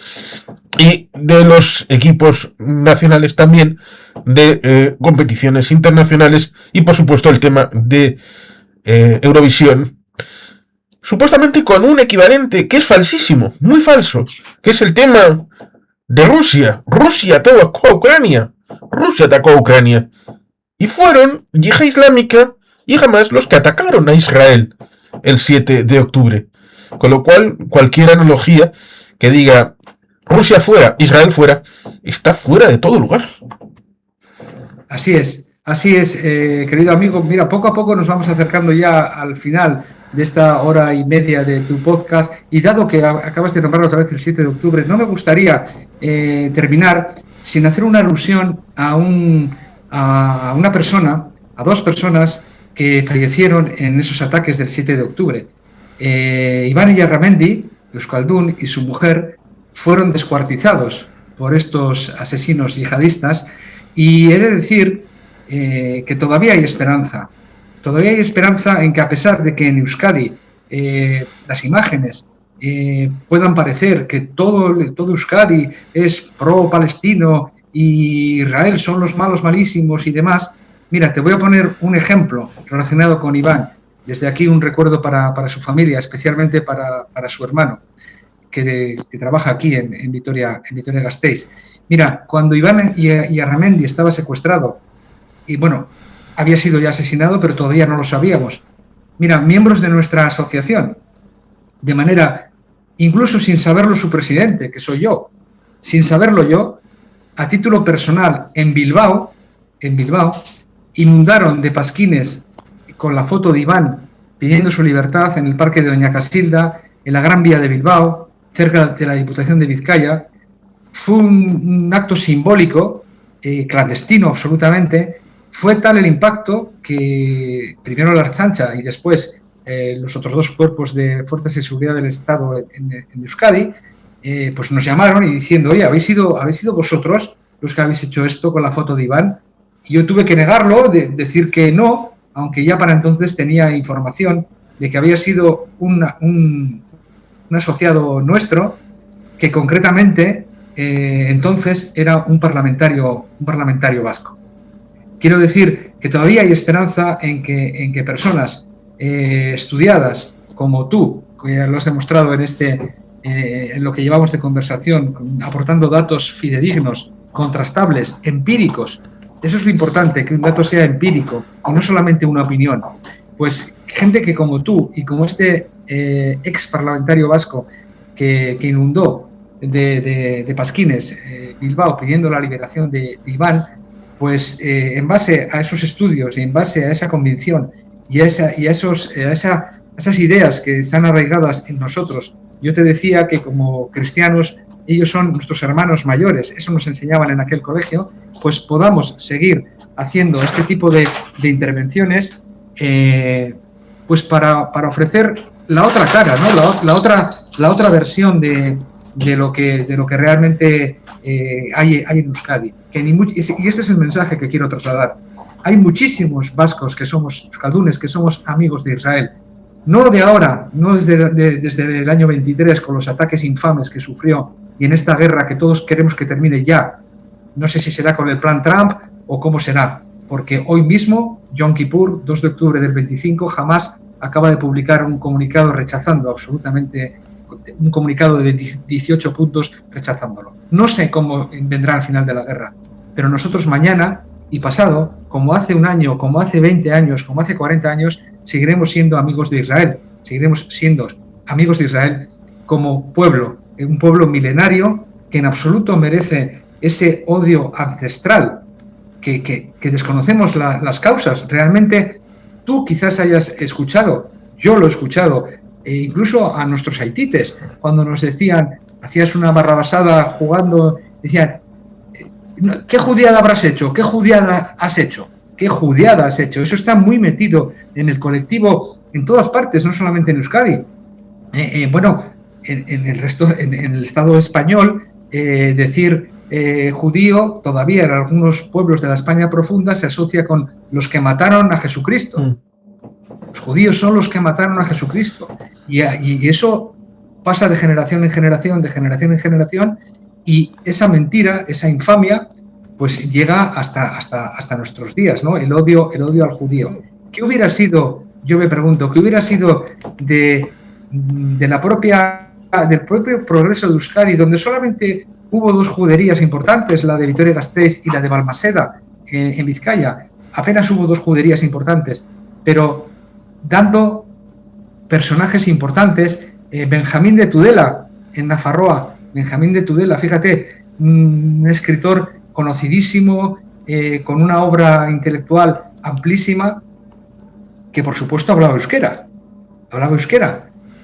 y de los equipos nacionales también, de competiciones internacionales y por supuesto el tema de Eurovisión, supuestamente con un equivalente que es falsísimo, muy falso, que es el tema de Rusia. Rusia atacó a Ucrania. Rusia atacó a Ucrania. Y fueron Yihad Islámica y Hamas los que atacaron a Israel el 7 de octubre. Con lo cual, cualquier analogía que diga Rusia fuera, Israel fuera, está fuera de todo lugar. Así es, querido amigo. Mira, poco a poco nos vamos acercando ya al final de esta hora y media de tu podcast, y dado que acabas de nombrar otra vez el 7 de octubre, no me gustaría terminar sin hacer una alusión a una persona, a dos personas que fallecieron en esos ataques del 7 de octubre. Iván Yarramendi, euskaldun, y su mujer fueron descuartizados por estos asesinos yihadistas, y he de decir que todavía hay esperanza. Todavía hay esperanza en que, a pesar de que en Euskadi las imágenes puedan parecer que todo Euskadi es pro-palestino y Israel son los malos malísimos y demás, mira, te voy a poner un ejemplo relacionado con Iván. Desde aquí un recuerdo para su familia, especialmente para su hermano, que trabaja aquí en Vitoria-Gasteiz. Mira, cuando Iván Yarramendi estaba secuestrado, y bueno, había sido ya asesinado, pero todavía no lo sabíamos. Mira, miembros de nuestra asociación, de manera, incluso sin saberlo su presidente, que soy yo, sin saberlo yo, a título personal, en Bilbao, inundaron de pasquines con la foto de Iván pidiendo su libertad en el parque de Doña Casilda, en la Gran Vía de Bilbao, cerca de la Diputación de Vizcaya. Fue un acto simbólico, clandestino absolutamente. Fue tal el impacto que primero la Ertzaintza y después los otros dos cuerpos de Fuerzas de Seguridad del Estado en Euskadi, pues nos llamaron y diciendo, oye, ¿habéis sido vosotros los que habéis hecho esto con la foto de Iván? Y yo tuve que negarlo, decir que no, aunque ya para entonces tenía información de que había sido un asociado nuestro, que concretamente entonces era un parlamentario vasco. Quiero decir que todavía hay esperanza en que personas estudiadas como tú, que ya lo has demostrado en lo que llevamos de conversación, aportando datos fidedignos, contrastables, empíricos. Eso es lo importante, que un dato sea empírico y no solamente una opinión. Pues gente que como tú y como este ex parlamentario vasco que inundó de pasquines Bilbao pidiendo la liberación de Iván, pues en base a esos estudios y en base a esa convicción y a esas ideas que están arraigadas en nosotros, yo te decía que como cristianos ellos son nuestros hermanos mayores, eso nos enseñaban en aquel colegio, pues podamos seguir haciendo este tipo de intervenciones, pues para ofrecer la otra cara, ¿no? la otra versión de lo que realmente hay en Euskadi. Y este es el mensaje que quiero trasladar. Hay muchísimos vascos que somos euskaldunes, que somos amigos de Israel. No de ahora, no desde el año 23 con los ataques infames que sufrió y en esta guerra que todos queremos que termine ya. No sé si será con el plan Trump o cómo será, porque hoy mismo, Yom Kippur, 2 de octubre del 25, Hamas acaba de publicar un comunicado rechazando absolutamente, un comunicado de 18 puntos rechazándolo. No sé cómo vendrá al final de la guerra, pero nosotros mañana y pasado, como hace un año, como hace 20 años, como hace 40 años, seguiremos siendo amigos de Israel, seguiremos siendo amigos de Israel como pueblo, un pueblo milenario que en absoluto merece ese odio ancestral que desconocemos las causas. Realmente tú quizás hayas escuchado, yo lo he escuchado, incluso a nuestros haitites, cuando nos decían, hacías una barrabasada jugando, decían, ¿qué judiada habrás hecho? ¿Qué judiada has hecho? ¿Qué judiada has hecho? Eso está muy metido en el colectivo en todas partes, no solamente en Euskadi. Bueno, en el resto, en el Estado español, decir judío todavía en algunos pueblos de la España profunda se asocia con los que mataron a Jesucristo. Los judíos son los que mataron a Jesucristo. Y eso pasa de generación en generación, Y esa mentira, esa infamia, pues llega hasta nuestros días, ¿no? El odio al judío. ¿Qué hubiera sido, yo me pregunto, qué hubiera sido del propio progreso de Euskadi, donde solamente hubo dos juderías importantes, la de Vitoria-Gasteiz y la de Balmaseda, en Vizcaya? Apenas hubo dos juderías importantes, pero dando personajes importantes, Benjamín de Tudela en Nafarroa, Benjamín de Tudela, fíjate, un escritor conocidísimo, con una obra intelectual amplísima, que por supuesto hablaba euskera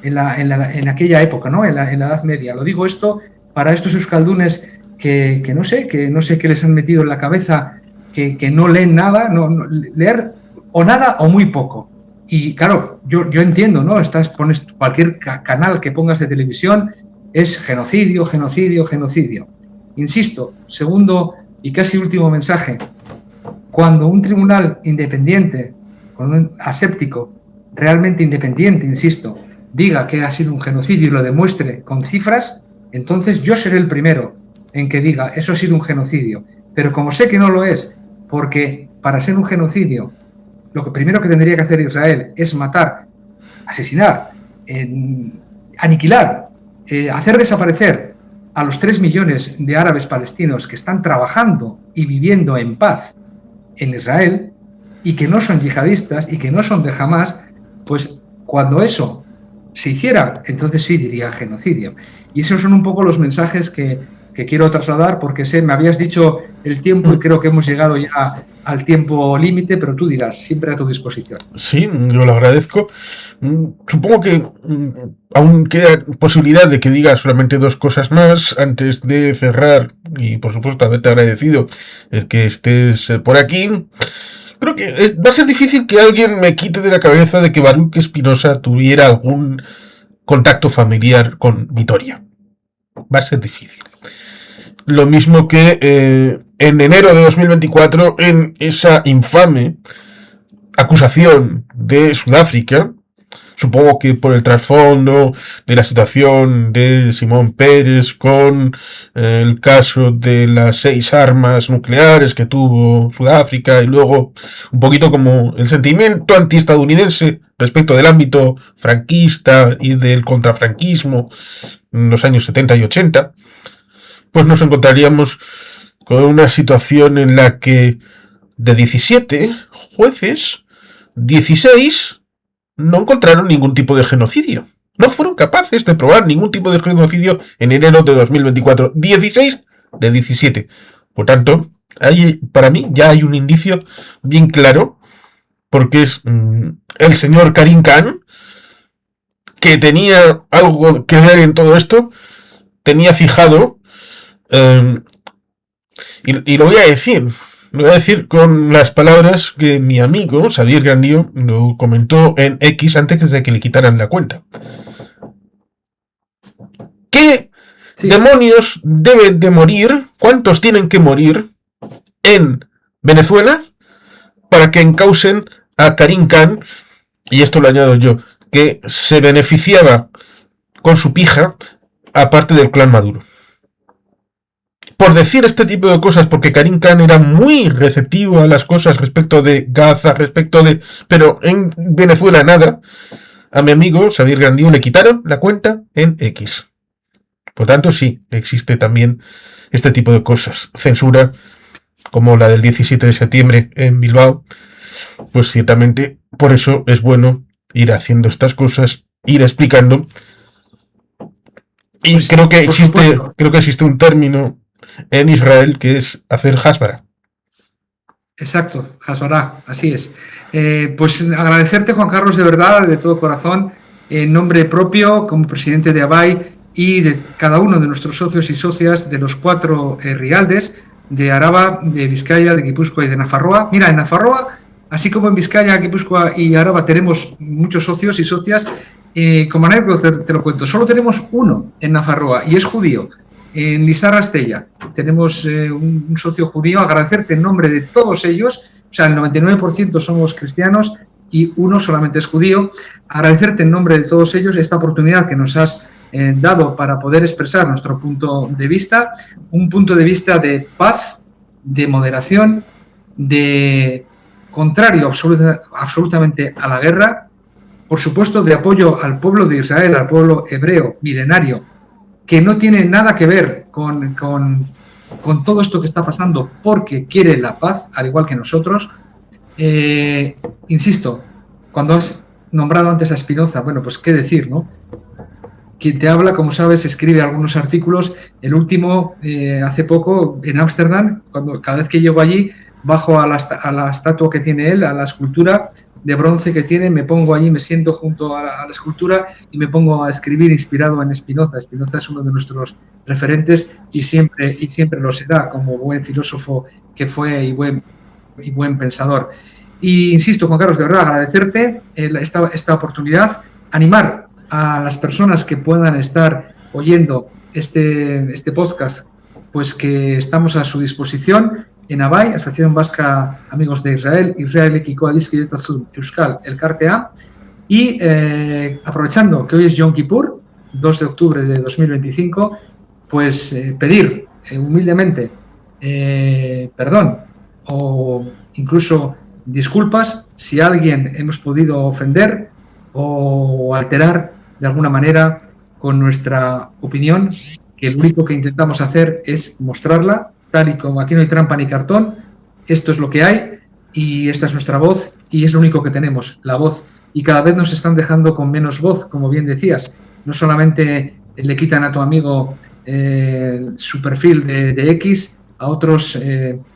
en aquella época, ¿no? En la Edad Media. Lo digo esto para estos euskaldunes que no sé qué les han metido en la cabeza, que no leen nada, leer o nada o muy poco. Y claro, yo entiendo, ¿no? Pones cualquier canal que pongas de televisión, es genocidio. Insisto, segundo y casi último mensaje: cuando un tribunal independiente, con un aséptico realmente independiente, insisto, diga que ha sido un genocidio y lo demuestre con cifras, entonces yo seré el primero en que diga eso ha sido un genocidio. Pero como sé que no lo es, porque para ser un genocidio lo que primero que tendría que hacer Israel es matar, asesinar, aniquilar, hacer desaparecer a los 3 millones de árabes palestinos que están trabajando y viviendo en paz en Israel y que no son yihadistas y que no son de Hamas, pues cuando eso se hiciera, entonces sí diría genocidio. Y esos son un poco los mensajes que quiero trasladar, porque me habías dicho el tiempo y creo que hemos llegado ya al tiempo límite, pero tú dirás, siempre a tu disposición. Sí, yo lo agradezco. Supongo que aún queda posibilidad de que digas solamente dos cosas más antes de cerrar, y por supuesto haberte agradecido el que estés por aquí. Creo que va a ser difícil que alguien me quite de la cabeza de que Baruch Espinosa tuviera algún contacto familiar con Vitoria. Va a ser difícil. Lo mismo que en enero de 2024, en esa infame acusación de Sudáfrica, supongo que por el trasfondo de la situación de Simón Pérez con el caso de las 6 armas nucleares que tuvo Sudáfrica, y luego un poquito como el sentimiento antiestadounidense respecto del ámbito franquista y del contrafranquismo en los años 70 y 80, pues nos encontraríamos con una situación en la que de 17 jueces, 16 no encontraron ningún tipo de genocidio. No fueron capaces de probar ningún tipo de genocidio en enero de 2024. 16 de 17. Por tanto, para mí ya hay un indicio bien claro, porque es el señor Karim Khan, que tenía algo que ver en todo esto, tenía fijado, y lo voy a decir. Lo voy a decir con las palabras que mi amigo Xavier Grandio lo comentó en X antes de que le quitaran la cuenta. ¿Qué demonios deben de morir? ¿Cuántos tienen que morir en Venezuela para que encausen a Karim Khan? Y esto lo añado yo, que se beneficiaba con su pija, aparte del clan Maduro. Por decir este tipo de cosas, porque Karim Khan era muy receptivo a las cosas respecto de Gaza, pero en Venezuela nada. A mi amigo Xavier Grandio le quitaron la cuenta en X. Por tanto, sí, existe también este tipo de cosas. Censura, como la del 17 de septiembre en Bilbao. Pues ciertamente, por eso es bueno ir haciendo estas cosas, ir explicando. Y pues, creo que existe un término en Israel que es hacer hasbara. Exacto, hasbara, así es. Pues agradecerte, Juan Carlos, de verdad, de todo corazón, en nombre propio, como presidente de ABAI y de cada uno de nuestros socios y socias de los 4 rialdes, de Araba, de Vizcaya, de Guipúzcoa y de Nafarroa. Mira, en Nafarroa, así como en Vizcaya, Guipúzcoa y Araba tenemos muchos socios y socias, como anécdota te lo cuento, solo tenemos uno en Nafarroa y es judío. En Lizarra Estella tenemos un socio judío. Agradecerte en nombre de todos ellos, o sea, el 99% somos cristianos y uno solamente es judío. Agradecerte en nombre de todos ellos esta oportunidad que nos has dado para poder expresar nuestro punto de vista, un punto de vista de paz, de moderación, de contrario absolutamente a la guerra, por supuesto de apoyo al pueblo de Israel, al pueblo hebreo milenario, que no tiene nada que ver con todo esto que está pasando porque quiere la paz, al igual que nosotros. Insisto, cuando has nombrado antes a Spinoza, bueno, pues qué decir, ¿no? Quien te habla, como sabes, escribe algunos artículos. El último, hace poco, en Ámsterdam, cada vez que llego allí, bajo a la estatua que tiene él, a la escultura de bronce que tiene, me pongo allí, me siento junto a la escultura y me pongo a escribir inspirado en Spinoza. Spinoza es uno de nuestros referentes y siempre lo será como buen filósofo que fue y buen pensador. Y insisto, Juan Carlos, de verdad agradecerte esta oportunidad, animar a las personas que puedan estar oyendo este podcast, pues que estamos a su disposición en ABAI, Asociación Vasca Amigos de Israel, Israelekiko Adiskidetasun Euskal Elkartea, y aprovechando que hoy es Yom Kippur, 2 de octubre de 2025, pues pedir humildemente perdón o incluso disculpas si a alguien hemos podido ofender o alterar de alguna manera con nuestra opinión, que lo único que intentamos hacer es mostrarla, tal y como aquí no hay trampa ni cartón, esto es lo que hay y esta es nuestra voz y es lo único que tenemos, la voz. Y cada vez nos están dejando con menos voz, como bien decías. No solamente le quitan a tu amigo su perfil de X, a otros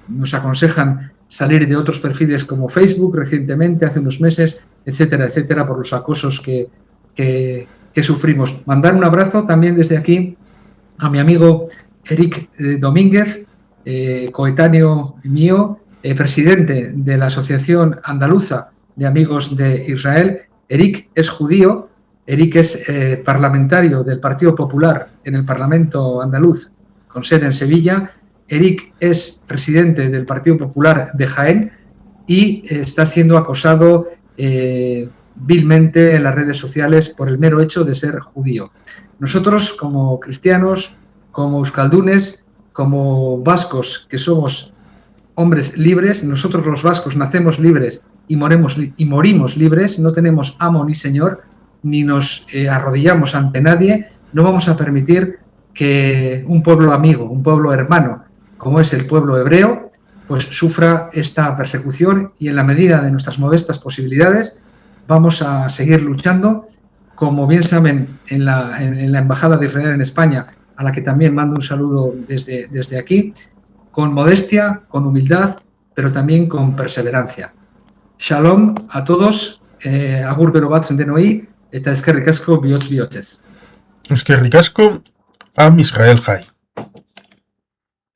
nos aconsejan salir de otros perfiles como Facebook recientemente, hace unos meses, etcétera, etcétera, por los acosos que sufrimos. Mandar un abrazo también desde aquí a mi amigo Eric Domínguez, coetáneo mío, presidente de la Asociación Andaluza de Amigos de Israel. Eric es judío, Eric es parlamentario del Partido Popular en el Parlamento andaluz, con sede en Sevilla. Eric es presidente del Partido Popular de Jaén y está siendo acosado vilmente en las redes sociales por el mero hecho de ser judío. Nosotros, como cristianos, como euskaldunes, como vascos, que somos hombres libres, nosotros los vascos nacemos libres y morimos libres, no tenemos amo ni señor, ni nos arrodillamos ante nadie, no vamos a permitir que un pueblo amigo, un pueblo hermano, como es el pueblo hebreo, pues sufra esta persecución y en la medida de nuestras modestas posibilidades vamos a seguir luchando. Como bien saben, en la Embajada de Israel en España, a la que también mando un saludo desde aquí, con modestia, con humildad, pero también con perseverancia. Shalom a todos, agur bero batzen denoi, eta eskerrik asko bihotz. Eskerrik asko, Am Israel Jai.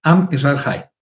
Am Israel Jai.